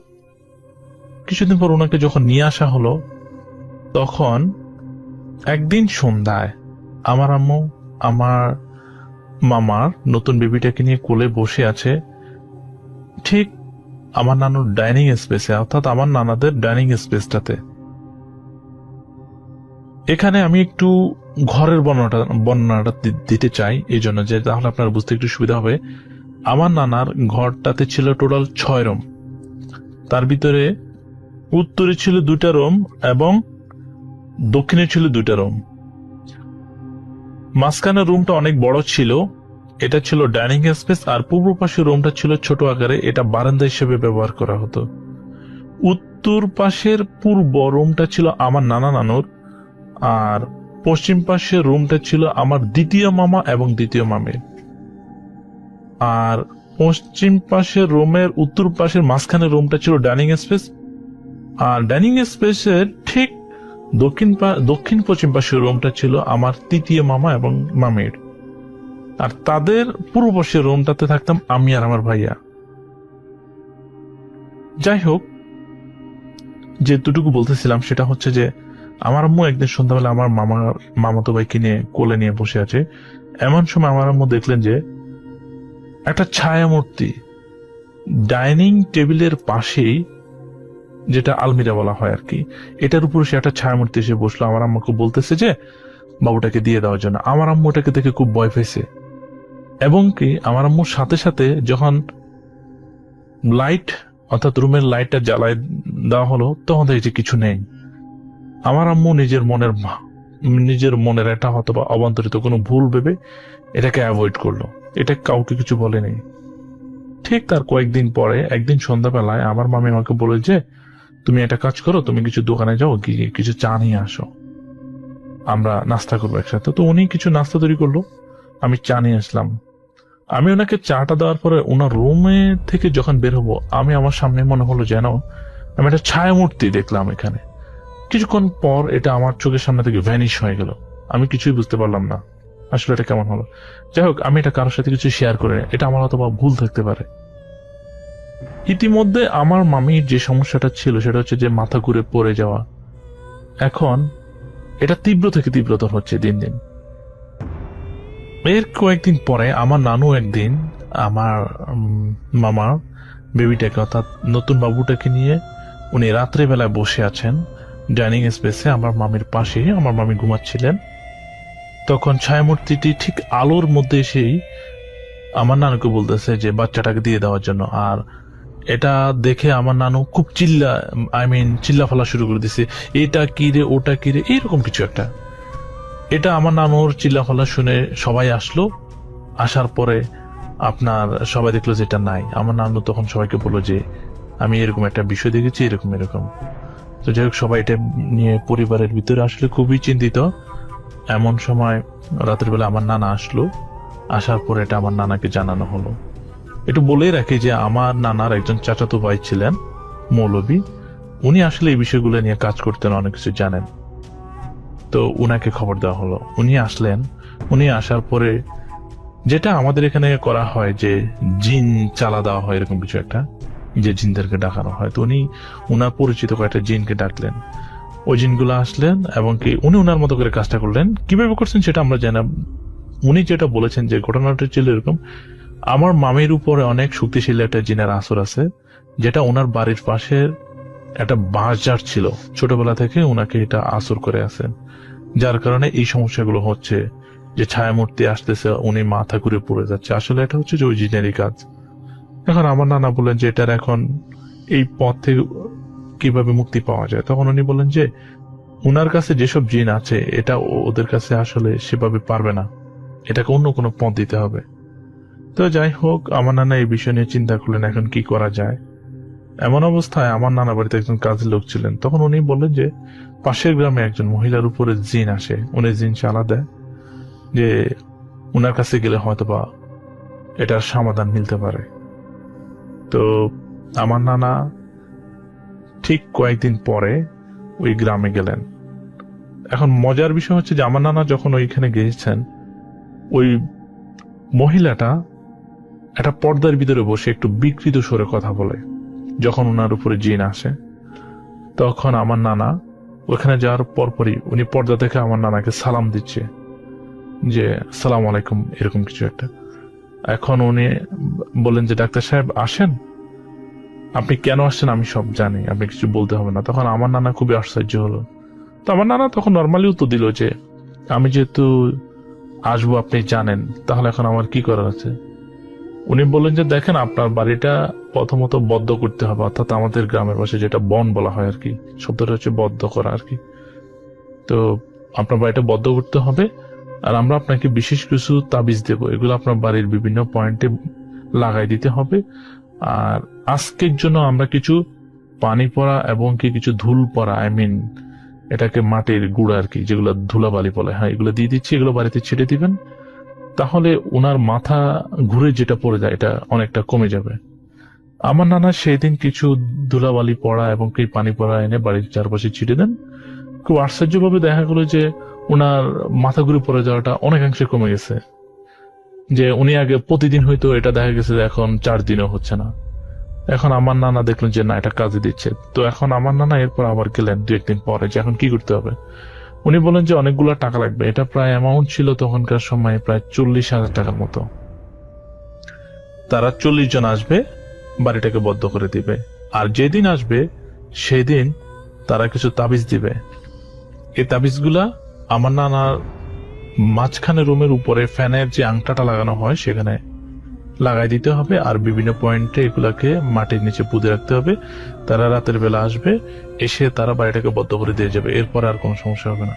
কিছুদিন পর ওনাকে যখন নিয়ে আসা হলো, তখন একদিন সন্ধ্যায় আমার আম্মু আমার মামার নতুন বেবিটাকে নিয়ে কোলে বসে আছে, ঠিক আমার নানুর ডাইনিং স্পেসে, অর্থাৎ আমার নানাদের ডাইনিং স্পেসটাতে। এখানে আমি একটু ঘরের বর্ণনাটা দিতে চাই, এই জন্য যে তাহলে আপনার বুঝতে একটু সুবিধা হবে। আমার নানার ঘরটাতে ছিল টোটাল 6 রুম। তার ভিতরে উত্তরে ছিল 2টা রুম এবং দক্ষিণে ছিল 2টা রুম। মাঝখানের রুমটা অনেক বড় ছিল, এটা ছিল ডাইনিং স্পেস, আর পূর্ব পাশের রুমটা ছিল ছোট আকারে, এটা বারান্দা হিসেবে ব্যবহার করা হতো। উত্তর পাশের পূর্ব রুমটা ছিল আমার নানা নানুর, আর পশ্চিম পাশের রুমটা ছিল আমার দ্বিতীয় মামা এবং দ্বিতীয় মামির। আর পশ্চিম পাশের রুমের উত্তর পাশের মাঝখানের রুমটা ছিল ডাইনিং স্পেস, আর ডাইনিং স্পেসের ঠিক দক্ষিণ পশ্চিম পাশের রুমটা ছিল আমার তৃতীয় মামা এবং মামির। আর তাদের পূর্ব পাশের রুমটাতে থাকতাম আমি আর আমার ভাইয়া। যাই হোক, যে দুটুকু বলতেছিলাম সেটা হচ্ছে যে আমার আম্মু একদিন সন্ধ্যাবেলা আমার মামাতো ভাইকে নিয়ে কোলে নিয়ে বসে আছে। এমন সময় আমার আম্মু দেখলেন যে একটা ছায়া মূর্তি ডাইনিং টেবিলের পাশেই, যেটা আলমিরা বলা হয় আর কি, এটার উপর সে একটা ছায়া মূর্তি এসে বসলো। আমার আম্মুকে বলতেছে যে বাবুটাকে দিয়ে দেওয়ার জন্য। আমার আম্মু ওটাকে দেখে খুব ভয় পেয়েছে, এবং কি আমার আম্মুর সাথে সাথে যখন লাইট অর্থাৎ রুমের লাইটটা জ্বালায় দেওয়া হলো, তখন দেখি যে কিছু নেই। আমার আম্মু নিজের মনের একটা হয়তো বা অবান্তরিত কোনো ভুল ভেবে এটাকে অ্যাভয়েড করলো, এটা কাউকে কিছু বলেনি। ঠিক তার কয়েকদিন পরে একদিন সন্ধ্যাবেলায় আমার মামি আমাকে বলে যে তুমি একটা কাজ করো, তুমি কিছু দোকানে যাও, গিয়ে কিছু চা নিয়ে আসো, আমরা নাস্তা করবো একসাথে। তো উনি কিছু নাস্তা তৈরি করলো, আমি চা নিয়ে আসলাম। আমি ওনাকে চাটা দেওয়ার পরে ওনার রুমে থেকে যখন বের হবো, আমি আমার সামনে মনে হলো যেন আমি একটা ছায়া মূর্তি দেখলাম এখানে। কিছুক্ষণ পর এটা আমার চোখের সামনে থেকে ভ্যানিশ হয়ে গেল, আমি কিছুই বুঝতে পারলাম না আসলে এটা কেমন হলো। যাই হোক, আমি এটা কারোর সাথে কিছু শেয়ার করে, এটা আমার অথবা ভুল থাকতে পারে। ইতিমধ্যে আমার মামির যে সমস্যাটা ছিল সেটা হচ্ছে যে মাথা ঘুরে পড়ে যাওয়া। এখন এটা তীব্র থেকে তীব্রতর হচ্ছে দিন দিন। এর কয়েকদিন পরে আমার নানু একদিন আমার মামা বেবিটাকে অর্থাৎ নতুন বাবুটাকে নিয়ে উনি রাত্রেবেলায় বসে আছেন ডাইনিং স্পেসে আমার মামির পাশে। আমার মামি ঘুমাচ্ছিলেন, তখন ছায়ামূর্তিটি ঠিক আলোর মধ্যে এসেই আমার নানুকে বলতেছে যে বাচ্চাটাকে দিয়ে দেওয়ার জন্য। আর এটা দেখে আমার নানু খুব চিল্লা ফেলা শুরু করে দিছে, এটা কি রে, ওটা কি রে, এইরকম কিছু একটা। এটা আমার নানুর চিল্লা ফেলা শুনে সবাই আসলো। আসার পরে আপনার সবাই দেখলো যে এটা নাই। আমার নানু তখন সবাইকে বললো যে আমি এরকম একটা বিষয় দেখেছি, এরকম এরকম। তো যাই হোক, সবাই এটা নিয়ে পরিবারের ভিতরে আসলে খুবই চিন্তিত। এমন সময় রাতের বেলা আমার নানা আসলো, আসার পরে এটা আমার নানাকে জানানো হলো। একটু বলেই রাখি যে আমার নানার একজন চাচাতো ভাই ছিলেন মৌলবী, উনি আসলে এই বিষয়গুলো নিয়ে কাজ করতেন, অনেক কিছু জানেন। তো উনাকে খবর দেওয়া হলো, উনি আসলেন। উনি আসার পরে যেটা আমাদের এখানে করা হয় যে জিন চালা দেওয়া হয়, এরকম কিছু একটা, যে জিনদেরকে ডাকানো হয়। তো উনি উনার পরিচিত কয়েকটা জিনকে ডাকলেন, ওই জিনগুলো আসলেন এবং কি উনি উনার মতো করে কাজটা করলেন। কিভাবে করছেন সেটা আমরা জানাব। উনি যেটা বলেছেন যে ঘটনাটা ছিল এরকম, আমার মামির উপরে অনেক শক্তিশালী একটা জিনের আসর আছে, যেটা ওনার বাড়ির পাশের একটা বাঁশঝাড় ছিল, ছোটবেলা থেকে ওনাকে এটা আসর করে আছেন, যার কারণে এই সমস্যাগুলো হচ্ছে, যে ছায়ামূর্তি আসতেছে, উনি মাথা ঘুরে পড়ে যাচ্ছে। আসলে এটা হচ্ছে যে ওই জিনেরই কাজ। এখন আমার নানা বললেন যে এটার এখন এই পথ থেকে কিভাবে মুক্তি পাওয়া যায়। তখন উনি বললেন যে উনার কাছে যেসব জিন আছে এটা ওদের কাছে আসলে সেভাবে পারবে না, এটাকে অন্য কোনো পথ দিতে হবে। তো যাই হোক, আমার নানা এই বিষয় নিয়ে চিন্তা করলেন এখন কি করা যায়। এমন অবস্থায় আমার নানা বাড়িতে একজন কাজের লোক ছিলেন, তখন উনি বললেন যে পাশের গ্রামে একজন মহিলার উপরে জিন আসে, উনি জিন চালা দেয়, যে উনার কাছে গেলে হয়তোবা এটার সমাধান মিলতে পারে। তো আমার নানা ঠিক কয়েকদিন পরে ওই গ্রামে গেলেন। এখন মজার বিষয় হচ্ছে যে আমার নানা যখন ওইখানে গিয়েছেন, ওই মহিলাটা একটা পর্দার ভিতরে বসে একটু বিকৃত স্বরে কথা বলে। যখন ওনার উপরে জিন আসে তখন আমার নানা ওখানে যাওয়ার পরপরই উনি পর্দা থেকে আমার নানাকে সালাম দিচ্ছে যে সালাম আলাইকুম, এরকম কিছু একটা। এখন উনি বলেন যে ডাক্তার সাহেব আসেন, আপনি কেন আসছেন আমি সব জানি, আপনি কিছু বলতে হবে না। তখন আমার নানা খুবই আশ্চর্য হলো। তো আমার নানা তখন নর্মালি উত্তর দিল যে আমি যেহেতু আসবো আপনি জানেন, তাহলে এখন আমার কি করার আছে। উনি বললেন যে দেখেন, আপনার বাড়িটা প্রথমত বদ্ধ করতে হবে, অর্থাৎ আমাদের গ্রামের ভাষায় যেটা বন বলা হয় আর কি, শব্দটা হচ্ছে বদ্ধ করা আর কি। তো আপনার বাড়িটা বদ্ধ করতে হবে, আর আমরা আপনাকে বিশেষ কিছু তাবিজ দেব, এগুলো আপনার বাড়ির বিভিন্ন পয়েন্টে লাগাই দিতে হবে। আর আজকের জন্য আমরা কিছু পানি পড়া এবং কি কিছু ধুল পড়া, এটাকে মাটির গুঁড়া আর কি, যেগুলো ধুলাবালি বলে, হ্যাঁ এগুলো দিয়ে দিচ্ছি, এগুলো বাড়িতে ছেড়ে দিবেন, তাহলে ওনার মাথা ঘুরে যেটা পড়ে যায় এটা অনেকটা কমে যাবে। আমার নানা সেই দিন কিছু ধুলাবালি পড়া এবং কি পানি পড়া এনে বাড়ির চারপাশে ছিটে দেন। খুব আশ্চর্যভাবে দেখা গেল যে ওনার মাথা ঘুরে পড়ে যাওয়াটা অনেকাংশে কমে গেছে। যে উনি আগে প্রতিদিন হয়তো এটা দেখা গেছে যে এখন 4 দিনও হচ্ছে না। এখন আমার নানা দেখলেন যে না, এটা কাজে দিচ্ছে। তো এখন আমার নানা এরপর আবার গেলেন 2-1 দিন পরে যে এখন কি করতে হবে। উনি বলেন যে অনেকগুলো টাকা লাগবে। এটা প্রায় অ্যামাউন্ট ছিল তখনকার সময় প্রায় 40,000 টাকার মতো। তারা 40 জন আসবে, বাড়িটাকে বদ্ধ করে দিবে, আর যেদিন আসবে সেদিন তারা কিছু তাবিজ দিবে। এই তাবিজগুলা আমার নানার মাঝখানে রুমের উপরে ফ্যানের যে আংটাটা লাগানো হয় সেখানে লাগাই দিতে হবে, আর বিভিন্ন পয়েন্টে এগুলাকে মাটির নিচে পুঁতে রাখতে হবে। তারা রাতের বেলা আসবে, এসে তারা বাড়িটাকে বদ্ধ করে দিয়ে যাবে, এরপর আর কোনো সমস্যা হবে না।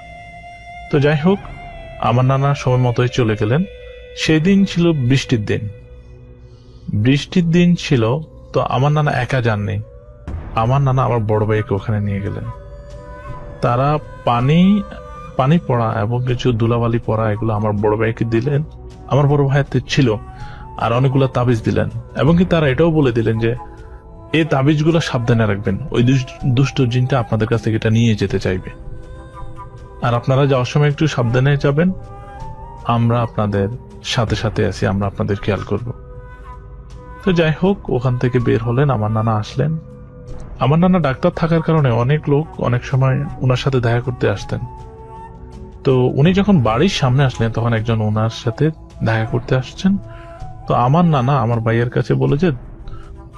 তো যাই হোক, আমার নানা সময় মতোই চলে গেলেন। সেই দিন ছিল বৃষ্টির দিন। বৃষ্টির দিন ছিল, তো আমার নানা একা যাননি, আমার নানা আমার বড় ভাইকে ওখানে নিয়ে গেলেন। তারা পানি পড়া এবং কিছু ধুলাবালি পড়া এগুলো আমার বড় ভাইকে দিলেন, আমার বড় ভাইতে ছিল, আর অনেকগুলো তাবিজ দিলেন। এবং কি তারা এটাও বলে দিলেন যে এই তাবিজগুলো সাবধানে রাখবেন, ওই দুষ্ট জিনটা আপনাদের কাছ থেকে এটা নিয়ে যেতে চাইবে, আর আপনারা যাওয়ার সময় একটু সাবধানে যাবেন, আমরা আপনাদের সাথে সাথে আছি, আমরা আপনাদের খেয়াল করব। তো যাই হোক, ওখান থেকে বের হলেন, আমার নানা আসলেন। আমার নানা ডাক্তার থাকার কারণে অনেক লোক অনেক সময় ওনার সাথে দেখা করতে আসতেন। তো উনি যখন বাড়ির সামনে আসলেন তখন একজন ওনার সাথে দেখা করতে আসছেন। তো আমার নানা আমার ভাইয়ের কাছে বলে যে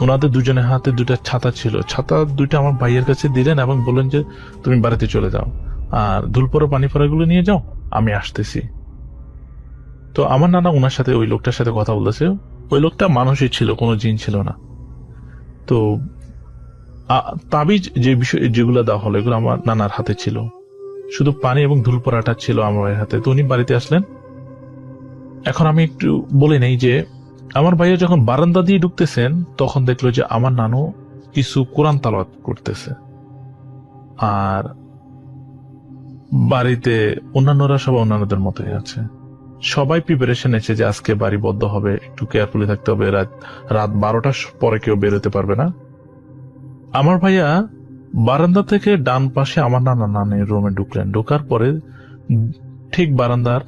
ওনাদের দুজনের হাতে 2টা ছাতা ছিল, ছাতা 2টা আমার ভাইয়ের কাছে দিলেন এবং বললেন যে তুমি বাড়িতে চলে যাও, আর ধুলপড়া পানি পড়াগুলো নিয়ে যাও, আমি আসতেছি। তো আমার নানা ওনার সাথে ওই লোকটার সাথে কথা বলেছে। ওই লোকটা মানুষই ছিল, কোনো জিন ছিল না। তো তাবিজ যে বিষয় যেগুলো দেওয়া হলো এগুলো আমার নানার হাতে ছিল, শুধু পানি এবং ধুল পড়াটা ছিল আমার ভাইয়ের হাতে। তো উনি বাড়িতে আসলেন। এখন আমি একটু বলে নেই যে আমার ভাইয়া যখন বারান্দা দিয়ে ঢুকতেছেন তখন দেখলো যে আমার নানু কিছু কোরআন তালাওয়াত করতেছে, আর বাড়িতে অন্যান্যরা সবাই অন্যান্যদের মতোই আছে। সবাই প্রিপারেশন এসে যে আজকে বাড়ি বদ্ধ হবে, একটু কেয়ারফুলি থাকতে হবে, রাত 12টার পরে কেউ বেরোতে পারবে না। আমার ভাইয়া বারান্দা থেকে ডান পাশে আমার নানির রুমে ঢুকলেন। ঢোকার পরে ঠিক বারান্দার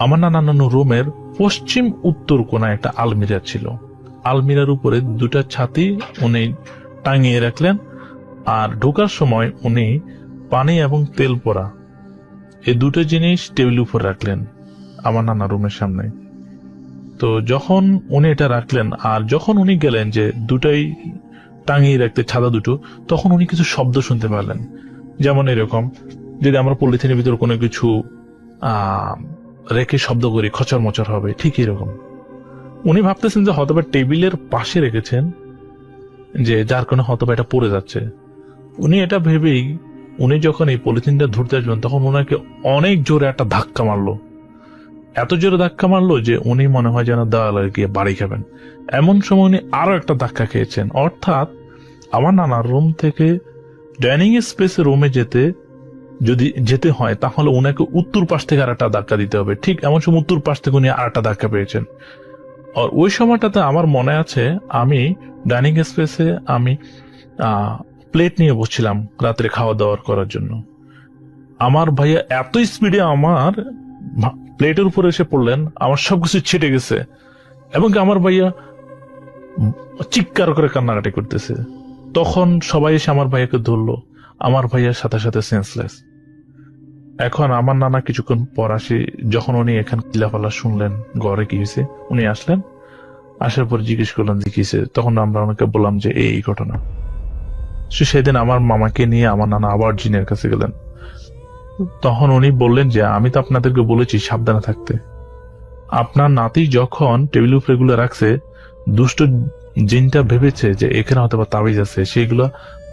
আমার নানু রুমের পশ্চিম উত্তর কোণায় একটা আলমিরা ছিল। আলমিরার উপরে 2টা ছাতি উনি টাঙিয়ে রাখলেন, আর ঢোকার সময় উনি পানি এবং তেল পড়া এই 2টা জিনিস টেবিল উপর রাখলেন আমার নানা রুমের সামনে। তো যখন উনি এটা রাখলেন আর যখন উনি গেলেন যে 2টাই টাঙিয়ে রাখতে ছাতা 2টো, তখন উনি কিছু শব্দ শুনতে পারলেন। যেমন এরকম, যদি আমরা পলিথিনের ভিতর কোনো কিছু রেখে শব্দ করি খচর মচর হবে, ঠিক এরকম। উনি ভাবতেছেন যে হয়তোবা টেবিলের পাশে রেখেছেন, যে যার কারণে হয়তোবা এটা পড়ে যাচ্ছে। উনি এটা ভেবেই উনি যখন এই পলিথিনটা ধরতে আসবেন তখন ওনাকে অনেক জোরে একটা ধাক্কা মারলো, এত জোরে ধাক্কা মারলো যে উনি মনে হয় যেন দেওয়ালে গিয়ে বাড়ি খাবেন। এমন সময় উনি আরো একটা ধাক্কা খেয়েছেন। অর্থাৎ আমার নানার রুম থেকে ডাইনিং স্পেসে রুমে যদি যেতে হয় তাহলে ওনাকে উত্তর পাশ থেকে আর একটা ধাক্কা দিতে হবে। ঠিক এমন সময় উত্তর পাশ থেকে উনি আর একটা ধাক্কা পেয়েছেন। আর ওই সময়টাতে আমার মনে আছে আমি ডাইনিং স্পেসে আমি প্লেট নিয়ে বসছিলাম রাত্রে খাওয়া দাওয়া করার জন্য। আমার ভাইয়া এত স্পিডে আমার প্লেটের উপরে এসে পড়লেন, আমার সবকিছু ছিটে গেছে এবং কি আমার ভাইয়া চিৎকার করে কান্নাকাটি করতেছে। তখন সবাই এসে আমার ভাইয়াকে ধরলো, আমার ভাইয়ার সাথে সাথে সেন্সলেস। এখন আমার নানা কিছুক্ষণ পর আসি, যখন উনি এখানে চিল্লাপাল্লা শুনলেন ঘরে কি হয়েছে, উনি আসলেন, আসার পর জিজ্ঞেস করলেন যে কি হয়েছে। তখন আমরা ওনাকে বললাম যে এই ঘটনা। সেদিন আমার মামাকে নিয়ে আমার নানা আবার জিনের কাছে গেলেন। তখন উনি বললেন যে আমি তো আপনাদেরকে বলেছি সাবধানে থাকতে। আপনার নাতি যখন টেবিল উপরে এগুলো রাখছে, দুষ্ট জিনটা ভেবেছে যে এখানে হয়তো বা তাবিজ আছে, সেগুলো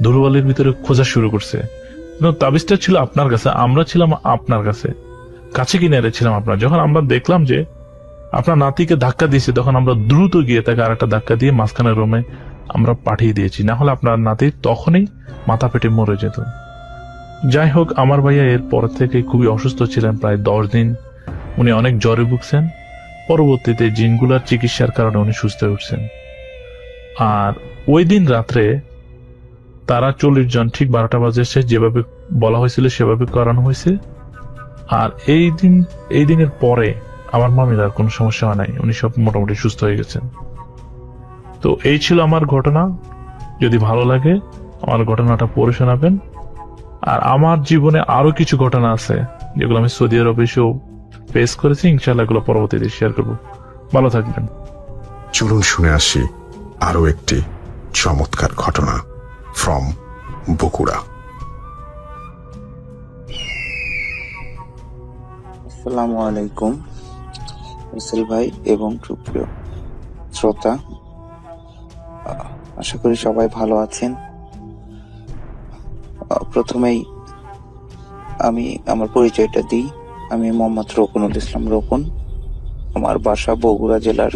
ধুলোবালির ভিতরে খোঁজা শুরু করছে। কিন্তু তাবিজটা ছিল আপনার কাছে, আমরা ছিলাম আপনার কাছে, কাছে কিনে ছিলাম আপনার। যখন আমরা দেখলাম যে আপনার নাতিকে ধাক্কা দিয়েছে, তখন আমরা দ্রুত গিয়ে তাকে আরেকটা ধাক্কা দিয়ে মাঝখানের রুমে আমরা পাঠিয়ে দিয়েছি, না হলে আপনার নাতি তখনই মাথা পেটে মরে যেত। যাই হোক, আমার ভাইয়া এর পর থেকে খুবই অসুস্থ ছিলেন, প্রায় 10 দিন উনি অনেক জ্বরে ভুগছেন। পরবর্তীতে জিনগুলার চিকিৎসার কারণে উনি সুস্থ হয়ে উঠছেন। আর ওই দিন রাত্রে তারা 40 জন ঠিক 12টা বাজে এসে যেভাবে বলা হয়েছিল সেভাবে করানো হয়েছে। আর এই দিনের পরে আমার মামির আর কোনো সমস্যা হয় নাই, উনি সব মোটামুটি সুস্থ হয়ে গেছেন। তো এই ছিল আমার ঘটনা। যদি ভালো লাগে আমার ঘটনাটা পড়ে শোনাবেন। আর আমার জীবনে আরো কিছু ঘটনা আছে যেগুলো আমি সৌদি আরবে এসেও ফেস করেছি, ইনশাআল্লাহ এগুলো পরবর্তীতে শেয়ার করবো। ভালো থাকবেন। চলুন শুনে আসি আরো একটি চমৎকার ঘটনা ফ্রম বগুড়া। আসসালামু আলাইকুম রাসেল ভাই এবং সুপ্রিয় শ্রোতা, আশা করি সবাই ভালো আছেন। প্রথমেই আমি আমার পরিচয়টা দিই। আমি মোহাম্মদ রকুনুল ইসলাম রকুন। আমার বাসা বগুড়া জেলার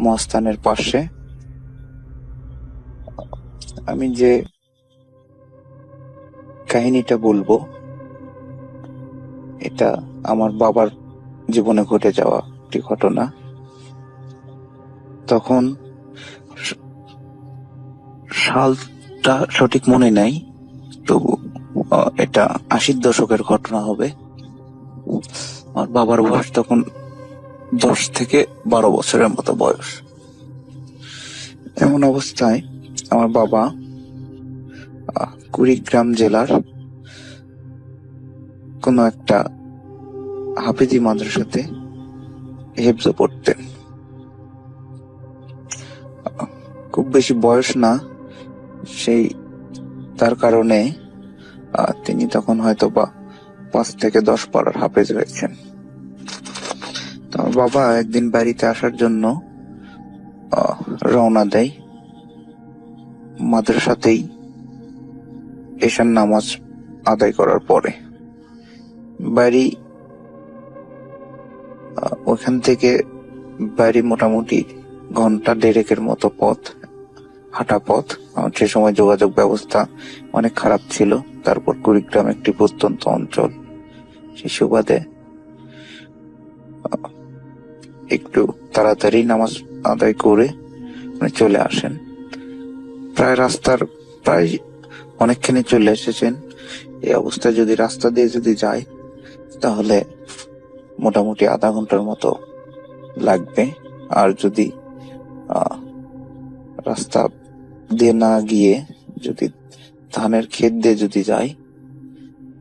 মহাস্থানের পাশে। আমি যে কাহিনীটা বলবো এটা আমার বাবার জীবনে ঘটে যাওয়া একটি ঘটনা। তখন সালটা সঠিক মনে নাই, তবু এটা 80-র দশকের ঘটনা হবে। আমার বাবার বয়স তখন 10 থেকে 12 বছরের মতো বয়স। এমন অবস্থায় আমার বাবা কুড়িগ্রাম জেলার কোন একটা হাফিজি মাদ্রাসাতে হেফজ পড়তেন। খুব বেশি বয়স না, তার কারণে তিনি তখন হয়তো বা 5 থেকে 10 পারার হাফেজ হয়েছেন। তো আমার বাবা একদিন বাড়িতে আসার জন্য রওনা দেয়। মাদ্রাসাতেই এশার নামাজ আদায় করার পরে ওখান থেকে বাড়ি মোটামুটি 1.5 ঘন্টার মতো পথ, হাঁটা পথ। সে সময় যোগাযোগ ব্যবস্থা অনেক খারাপ ছিল। তারপর কুড়িগ্রাম একটি প্রত্যন্ত অঞ্চল, সেই সুবাদে একটু তাড়াতাড়ি নামাজ আদায় করে চলে আসেন। প্রায় অনেকখানি চলে এসেছেন। এই অবস্থায় যদি রাস্তা দিয়ে যদি যায় তাহলে মোটামুটি আধা ঘন্টার মতো লাগবে। আর যদি রাস্তা দিয়ে না গিয়ে যদি ধানের ক্ষেত দিয়ে যদি যায়,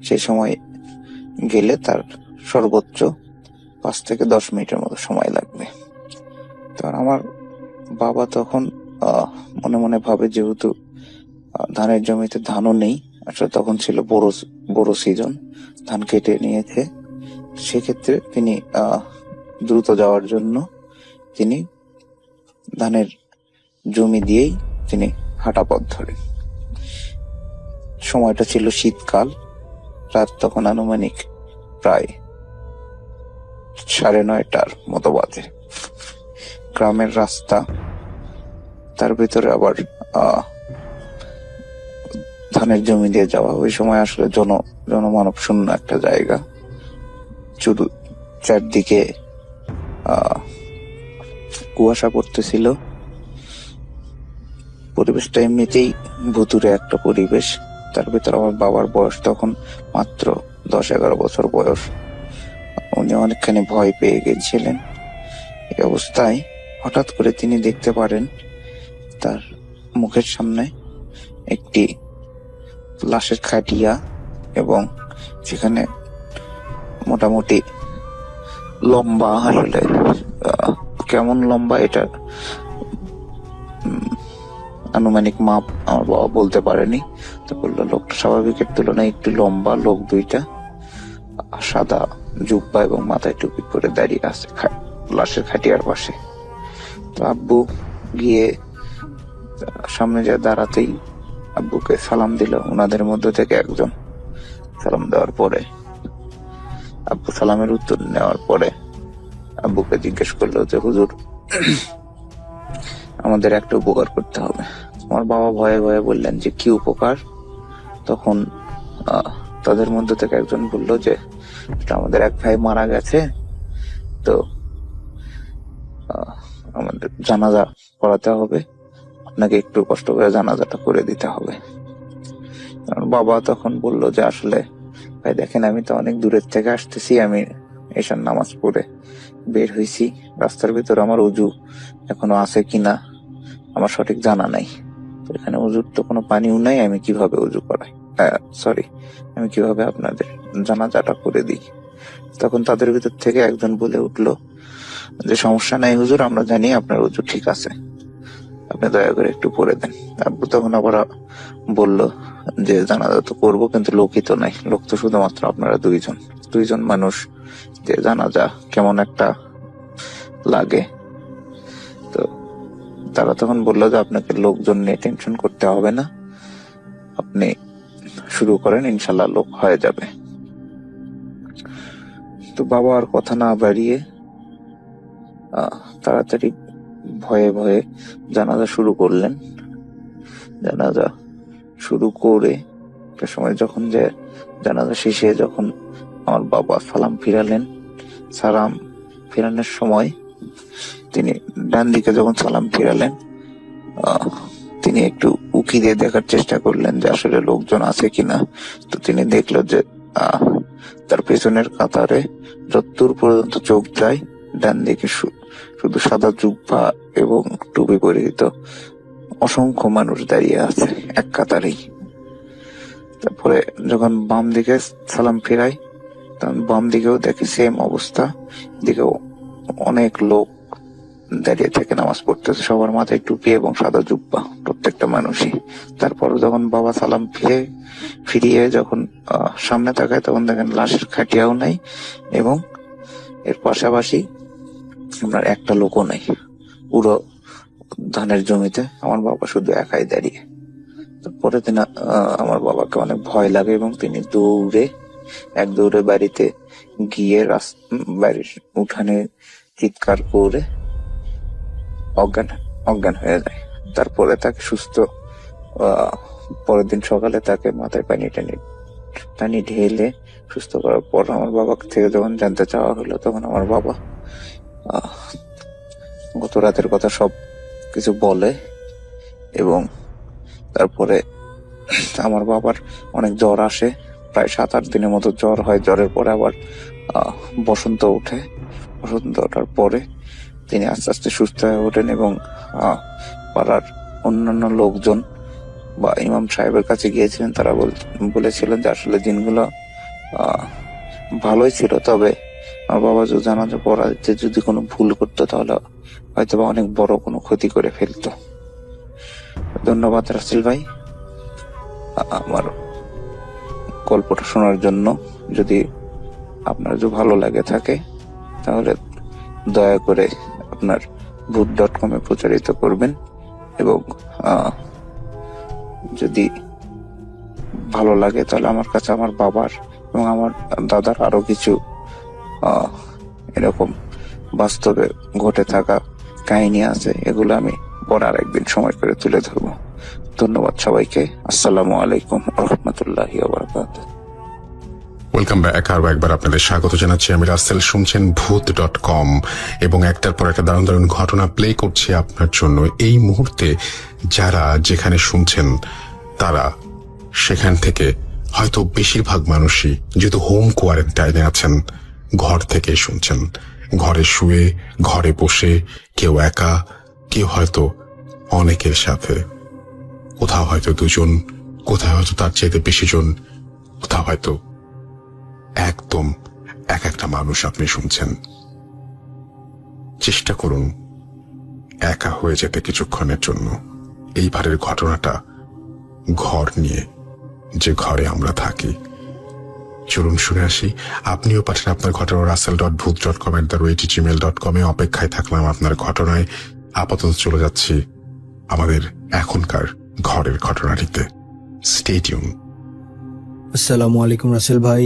সেই সময় গেলে তার সর্বোচ্চ 5 থেকে 10 মিনিটের মতো সময় লাগবে। তো আমার বাবা তখন মনে মনে ভাবে, যেহেতু ধানের জমিতে ধানও নেই, আসলে তখন ছিল বড় সিজন, ধান কেটে নিয়েছে, সেক্ষেত্রে তিনি দ্রুত যাওয়ার জন্য তিনি ধানের জমি দিয়েই তিনি হাঁটা পথ ধরেন। সময়টা ছিল শীতকাল, রাত তখন আনুমানিক প্রায় 9:30টার মতো বাজে। গ্রামের রাস্তা, তার ভিতরে আবার ধানের জমি দিয়ে যাওয়া। ওই সময় আসলে জনমানব শূন্য একটা জায়গা, শুধু চারদিকে কুয়াশা পড়তেছিল। পরিবেশটা এমনিতেই ভুতুরে একটা পরিবেশ। তার ভিতরে আমার বাবার বয়স তখন মাত্র 10-11 বছর বয়স। উনি অনেকখানি ভয় পেয়ে গেছিলেন। এই অবস্থায় হঠাৎ করে তিনি দেখতে পারেন তার মুখের সামনে একটি লাশের খাটিয়া এবং সেখানে মোটামুটি লম্বা, আসলে কেমন লম্বা এটা আনুমানিক মাপ আমার বাবা বলতে পারেনি। তো বললো লোকটা স্বাভাবিকের তুলনায় একটু লম্বা, লোক দুইটা, সাদা জুব্বা এবং মাথায় টুপি করে দাঁড়িয়ে আছে লাশের খাটিয়ার পাশে। তো আব্বু গিয়ে সামনে যা দাঁড়াতেই আব্বুকে সালাম দিল। ওনাদের মধ্য থেকে একজন সালাম দেওয়ার পরে আব্বু সালামের উত্তর নেওয়ার পরে আব্বুকে জিজ্ঞেস করলো যে হুজুর, আমাদের একটা উপকার করতে হবে। আমার বাবা ভয়ে ভয়ে বললেন যে কি উপকার? তখন তাদের মধ্যে থেকে একজন বলল যে আমাদের এক ভাই মারা গেছে, তো আমাদের জানাজা করাতে হবে, আপনাকে একটু কষ্ট করে জানাজাটা করে দিতে হবে। আমার বাবা তখন বলল যে আসলে ভাই দেখেন, আমি তো অনেক দূরের থেকে আসতেছি, আমি এশার নামাজ পড়ে বের হয়েছি, রাস্তার ভিতর আমার উজু এখনো আছে কিনা আমার সঠিক জানা নাই। তো এখানে উজুর তো কোনো পানিও নাই, আমি কিভাবে উজু করাই, আমি কিভাবে আপনাদের জানাজাটা করে দিই? তখন তাদের ভিতর থেকে একজন বলে উঠলো যে সমস্যা নাই হুজুর, আমরা জানি আপনার উজু ঠিক আছে, আপনি দয়া করে একটু পড়ে দেন। আব্বু তখন আবার বলল যে জানাজা তো করবো, কিন্তু লোকই তো নাই, লোক তো শুধুমাত্র আপনারা দুইজন মানুষ, যে জানাজা কেমন একটা লাগে। তো তারা তখন বললো যে আপনাকে লোকজন নিয়ে টেনশন করতে হবে না, আপনি শুরু করেন, ইনশাল্লাহ লোক হয়ে যাবে। তো বাবা আর কথা না বাড়িয়ে তাড়াতাড়ি ভয়ে ভয়ে জানাজা শুরু করলেন। জানাজা শুরু করে একটা সময় যখন যে জানাজা শেষে যখন আমার বাবা সালাম ফিরানোর সময় তিনি ডান দিকে যখন সালাম ফিরালেন, তিনি একটু উকি দিয়ে দেখার চেষ্টা করলেন যে আসলে লোকজন আছে কিনা। তো তিনি দেখলো যে তার পেছনের কাতারে যতদূর পর্যন্ত চোখ যায়, ডান দিকে শুধু সাদা জুব্বা এবং টুপি পরিহিত অসংখ্য মানুষ দাঁড়িয়ে আছে এক কাতারেই। তারপরে যখন বাম দিকে সালাম ফেরাই, তখন বাম দিকেও দেখি সেম অবস্থা, দিকেও অনেক লোক দাঁড়িয়ে থেকে নামাজ পড়তেছে, সবার মাথায় টুপি এবং সাদা জুব্বা, প্রত্যেকটা মানুষই। তারপর যখন বাবা সালাম ফিরিয়ে যখন সামনে তাকায়, তখন দেখেন লাশের খাটিয়াও নাই এবং এর পাশাপাশি আপনার একটা লোকও নাই। পুরো ধানের জমিতে আমার বাবা শুধু একাই দাঁড়িয়ে। পরে দিন আমার বাবাকে অনেক ভয় লাগে এবং তিনি এক দৌড়ে বাড়িতে গিয়ে বাড়ির উঠানে চিৎকার করে অজ্ঞান হয়ে যায়। তারপরে তাকে পরের দিন সকালে তাকে মাথায় পানি ঢেলে সুস্থ করার পর আমার বাবা থেকে যখন জানতে চাওয়া হলো, তখন আমার বাবা গত রাতের কথা সব কিছু বলে এবং তারপরে আমার বাবার অনেক জ্বর আসে, প্রায় 7-8 দিনের মতো জ্বর হয়। জ্বরের পরে আবার বসন্ত ওঠার পরে তিনি আস্তে আস্তে সুস্থ হয়ে ওঠেন এবং পাড়ার অন্যান্য লোকজন বা ইমাম সাহেবের কাছে গিয়েছিলেন। তারা বলেছিলেন যে আসলে দিনগুলো ভালোই ছিল, তবে আমার বাবা যদি জানাজা পড়াতে যদি কোনো ভুল করতো তাহলে হয়তো বা অনেক বড় কোনো ক্ষতি করে ফেলতো। ধন্যবাদ রাসেল ভাই আমার গল্পটা শোনার জন্য। যদি আপনার ভালো লাগে থাকে তাহলে দয়া করে আপনার ভূত.com প্রচারিত করবেন এবং যদি ভালো লাগে তাহলে আমার কাছে আমার বাবার এবং আমার দাদার আরো কিছু এরকম বাস্তবে ঘটে থাকা কাহিনী আছে, এগুলো আমি পরে আর একদিন সময় করে তুলে ধরবো। ধন্যবাদ সবাইকে। আসসালামু আলাইকুম ওয়া রাহমাতুল্লাহি ওয়া বারাকাতুহু। Welcome back. আরো একবার আপনাদের স্বাগত জানাচ্ছি। আমি রাসেল, শুনছেন ভূত.com এবং একটার পর একটা দারুণ দারুণ ঘটনা প্লে করছি আপনার জন্য। এই মুহূর্তে যারা যেখানে শুনছেন তারা সেখান থেকে হয়তো বেশিরভাগ মানুষই যেহেতু হোম কোয়ারেন্টাইনে আছেন, ঘর থেকে শুনছেন, ঘরে শুয়ে, ঘরে বসে, কেউ একা, কেউ হয়তো অনেকের সাথে, কোথাও হয়তো দুজন, কোথাও হয়তো তার চাইতে বেশি জন, কোথাও হয়তো একদম এক একটা মানুষ আপনি শুনছেন। চেষ্টা করুন একা হয়ে যেতে কিছুক্ষণের জন্য। এইবারের ঘটনাটা ঘর নিয়ে, যে ঘরে আমরা থাকি। চলুন শুনে আসি। আপনিও পাঠান আপনার ঘটনা russell.booth.com@gmail.com এ। অপেক্ষায় থাকলাম আপনার ঘটনায়। আপাতত চলে যাচ্ছি আমাদের এখনকার ঘরের ঘটনাটিতে। Stay tune. আসসালামু আলাইকুম রাসেল ভাই,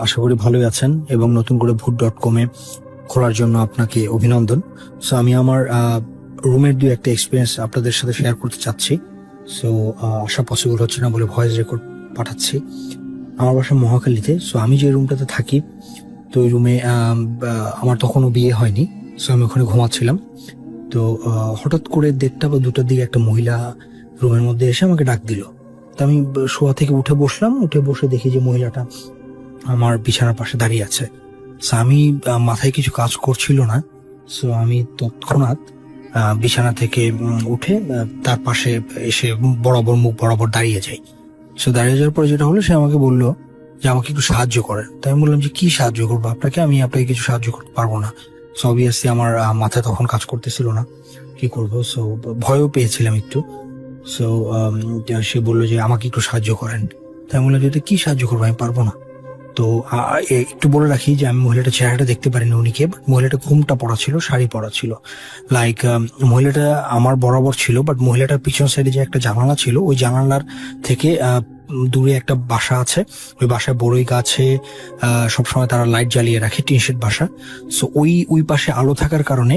আশা করি ভালোই আছেন এবং নতুন করে ভূত.com এ খোলার জন্য আপনাকে অভিনন্দন। সো আমি আমার রুমের দুই একটা এক্সপিরিয়েন্স আপনাদের সাথে শেয়ার করতে চাচ্ছি। সো আসা পসিবল হচ্ছে না বলে ভয়েস রেকর্ড পাঠাচ্ছি। আমার বাসা মহাখালীতে। সো আমি যে রুমটাতে থাকি, তো ওই রুমে আমার তখনও বিয়ে হয়নি। সো আমি ওখানে ঘুমাচ্ছিলাম। তো হঠাৎ করে 1:30 বা 2টার দিকে একটা মহিলা রুমের মধ্যে এসে আমাকে ডাক দিল। তো আমি শোয়া থেকে উঠে বসলাম। উঠে বসে দেখি যে মহিলাটা আমার বিছানার পাশে দাঁড়িয়ে আছে। সো আমি মাথায় কিছু কাজ করছিল না। সো আমি তৎক্ষণাৎ বিছানা থেকে উঠে তার পাশে এসে বরাবর মুখ বরাবর দাঁড়িয়ে যাই। সো দাঁড়িয়ে যাওয়ার পরে যেটা হলো, সে আমাকে বললো যে আমাকে একটু সাহায্য করেন। তাই আমি বললাম যে কি সাহায্য করবো আপনাকে, আমি আপনাকে কিছু সাহায্য করতে পারবো না। সো অবভিয়াসলি আমার মাথায় তখন কাজ করতেছিল না, কি করবো। সো ভয়ও পেয়েছিলাম একটু। সো সে বললো যে আমাকে একটু সাহায্য করেন। তাই আমি বললাম যে কি সাহায্য করবো, আমি পারবো না। তো একটু বলে রাখি যে আমি মহিলাটার চেহারাটা দেখতে পারিনি উনিকে, বাট মহিলাটা ঘুমটা পড়া ছিল, শাড়ি পরা ছিল। লাইক মহিলাটা আমার বরাবর ছিল, বাট মহিলাটার পিছন সাইডে যে একটা জানালা ছিল, ওই জানালার থেকে দূরে একটা বাসা আছে। ওই বাসায় বড়ই গাছে সবসময় তারা লাইট জ্বালিয়ে রাখে, টিনশেড বাসা। সো ওই পাশে আলো থাকার কারণে,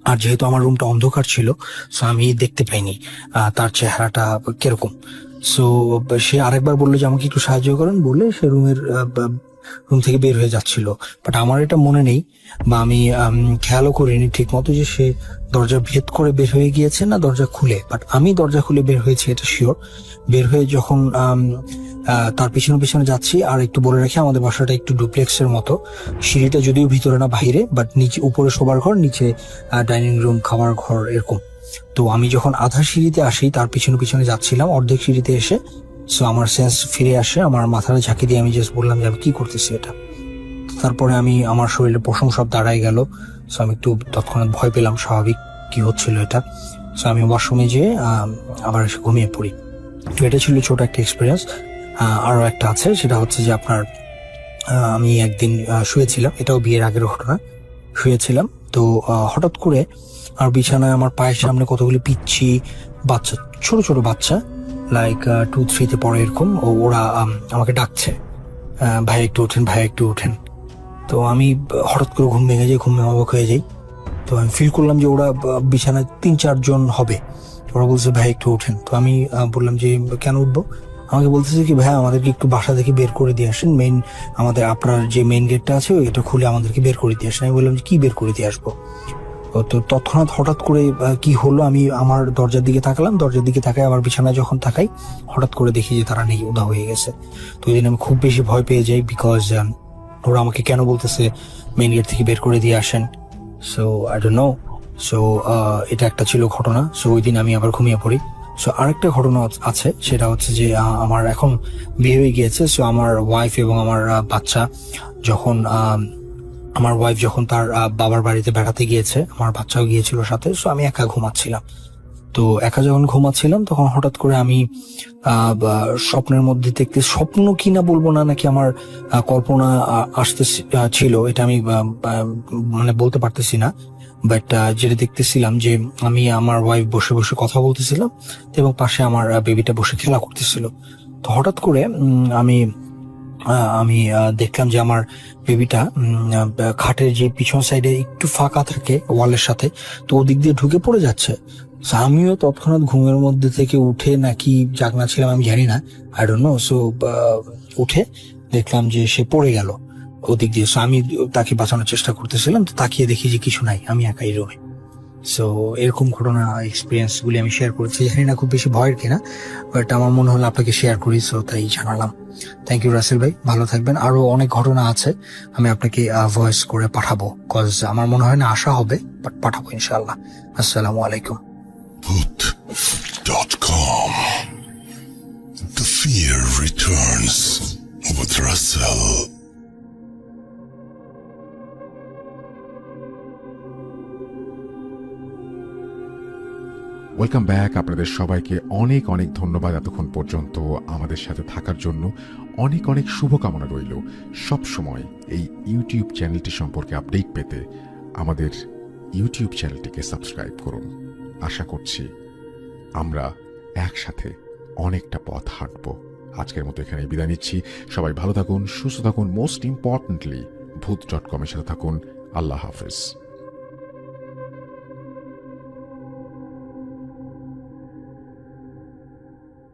আর যেহেতু আমার রুমটা অন্ধকার ছিল, সো আমি দেখতে পাইনি তার চেহারাটা কিরকম। সো সে আরেকবার বললো যে আমাকে একটু সাহায্য করেন বলে সে রুম থেকে বের হয়ে যাচ্ছিল। বাট আমার এটা মনে নেই বা আমি খেয়ালও করিনি ঠিক মতো যে সে দরজা ভেদ করে বের হয়ে গিয়েছে না দরজা খুলে। বাট আমি দরজা খুলে বের হয়েছি, এটা শিওর। বের হয়ে যখন তার পিছনে পিছনে যাচ্ছি, আর একটু বলে রাখি আমাদের বাসাটা একটু ডুপ্লেক্সের মতো। সিঁড়িটা যদিও ভিতরে না বাইরে, বাট নিচে, উপরে শোবার ঘর, নিচে ডাইনিং রুম, খাবার ঘর, এরকম। তো আমি যখন আধা সিঁড়িতে আসি, তার পিছনে পিছনে যাচ্ছিলাম, অর্ধেক সিঁড়িতে এসে সো আমার সেন্স ফিরে আসে। আমার মাথাটা ঝাঁকি দিয়ে আমি জাস্ট বললাম যে আমি কি করতেছি এটা। তারপরে আমার শরীরে পশম সব দাঁড়ায় গেল। সো আমি একটু তৎক্ষণাৎ ভয় পেলাম, স্বাভাবিক কি হচ্ছিল এটা। সো আমি ওয়াশরুমে যেয়ে আবার এসে ঘুমিয়ে পড়ি। তো এটা ছিল ছোট একটা এক্সপিরিয়েন্স। আরো একটা আছে, সেটা হচ্ছে যে আপনার আমি একদিন শুয়েছিলাম, এটাও বিয়ের আগের ঘটনা। শুয়েছিলাম, তো হঠাৎ করে আর বিছানায় আমার পায়ের সামনে কতগুলি পিচ্ছি বাচ্চা, ছোট ছোট বাচ্চা, লাইক 2-3-তে পড়ে এরকম, ওরা আমাকে ডাকছে, ভাই একটু ওঠেন, ভাই একটু ওঠেন। তো আমি হঠাৎ করে ঘুম ভেঙে যাই, ঘুমে অবাক হয়ে যাই। তো আমি ফিল করলাম যে ওরা বিছানায় 3-4 জন হবে। ওরা বলছে ভাই একটু ওঠেন। তো আমি বললাম যে কেন উঠবো। আমাকে বলতেছে কি ভাই আমাদেরকে একটু বাসা থেকে বের করে দিয়ে আসেন, আপনার যে মেইন গেটটা আছে এটা খুলে আমাদেরকে বের করে দিয়ে আসেন। আমি বললাম যে কি বের করে দিয়ে আসবো। তো তৎক্ষণাৎ হঠাৎ করে কি হলো, আমি আমার দরজার দিকে তাকালাম, দরজার দিকে তাকাই, আবার বিছানায় যখন তাকাই, হঠাৎ করে দেখি যে তারা নেই, উধাও হয়ে গেছে। তো ওই দিন আমি খুব বেশি ভয় পেয়ে যাই, বিকজ ওরা আমাকে কেন বলতেছে মেইন গেট থেকে বের করে দিয়ে আসেন। So I don't know. So এটা একটা ছিল ঘটনা। সো ওই দিন আমি আবার ঘুমিয়ে পড়ি। সো আরেকটা ঘটনা আছে, সেটা হচ্ছে যে আমার এখন বিয়ে হয়ে গিয়েছে। সো আমার ওয়াইফ এবং আমার বাচ্চা যখন আমার ওয়াইফ যখন তার বাবার বাড়িতে বেড়াতে গিয়েছে, আমার বাচ্চাও গিয়েছিল সাথে। সো আমি একা ঘুমাচ্ছিলাম। তো একা যখন ঘুমাচ্ছিলাম, তখন হঠাৎ করে আমি স্বপ্নের মধ্যে দেখতে, স্বপ্ন কিনা বলবো না, নাকি আমার কল্পনা আসতে ছিল, এটা আমি মানে বলতে পারতেছি না। বাট যেটা দেখতেছিলাম যে আমি আমার ওয়াইফ বসে বসে কথা বলতেছিলাম এবং পাশে আমার বেবিটা বসে খেলা করতেছিল। তো হঠাৎ করে আমি দেখলাম যে আমার বেবিটা খাটের যে পিছন সাইডে একটু ফাঁকা থাকে ওয়ালের সাথে, তো ওদিক দিয়ে ঢুকে পড়ে যাচ্ছে। আমিও তৎক্ষণাৎ ঘুমের মধ্যে থেকে উঠে, নাকি জাগনা ছিলাম আমি জানি না, আই ডোন্ট নো। সো উঠে দেখলাম যে সে পড়ে গেল ওদিক দিয়ে। সো আমি তাকে বাঁচানোর চেষ্টা করতেছিলাম, তো তাকিয়ে দেখি যে কিছু নাই, আমি একাই রুমে। সো এরকম ঘটনা এক্সপিরিয়েন্স গুলি আমি শেয়ার করেছি, জানি না খুব বেশি ভয়ের কিনা, বাট আমার মনে হলো আপনাকে শেয়ার করি, সো তাই জানালাম। থ্যাংক ইউ রাসেল ভাই, ভালো থাকবেন। আরো অনেক ঘটনা আছে, আমি আপনাকে ভয়েস করে পাঠাবো, কজ আমার মনে হয় না আশা হবে, বাট পাঠাবো ইনশাআল্লাহ। আসসালামু আলাইকুম। Hood.com. The fear returns with Russell. Welcome back. আপনাদের সবাইকে অনেক অনেক ধন্যবাদ এতক্ষণ পর্যন্ত আমাদের সাথে থাকার জন্য। অনেক অনেক শুভকামনা রইল। সব সময় এই ইউটিউব চ্যানেলটি সম্পর্কে আপডেট পেতে আমাদের ইউটিউব চ্যানেলটিকে সাবস্ক্রাইব করুন। আশা করছি আমরা একসাথে অনেকটা পথ হাঁটব। আজকের মতো এখানে বিদায় নিচ্ছি। সবাই ভালো থাকুন, সুস্থ থাকুন, মোস্ট ইম্পর্টেন্টলি ভূত.com এর সাথে থাকুন। আল্লাহ হাফেজ।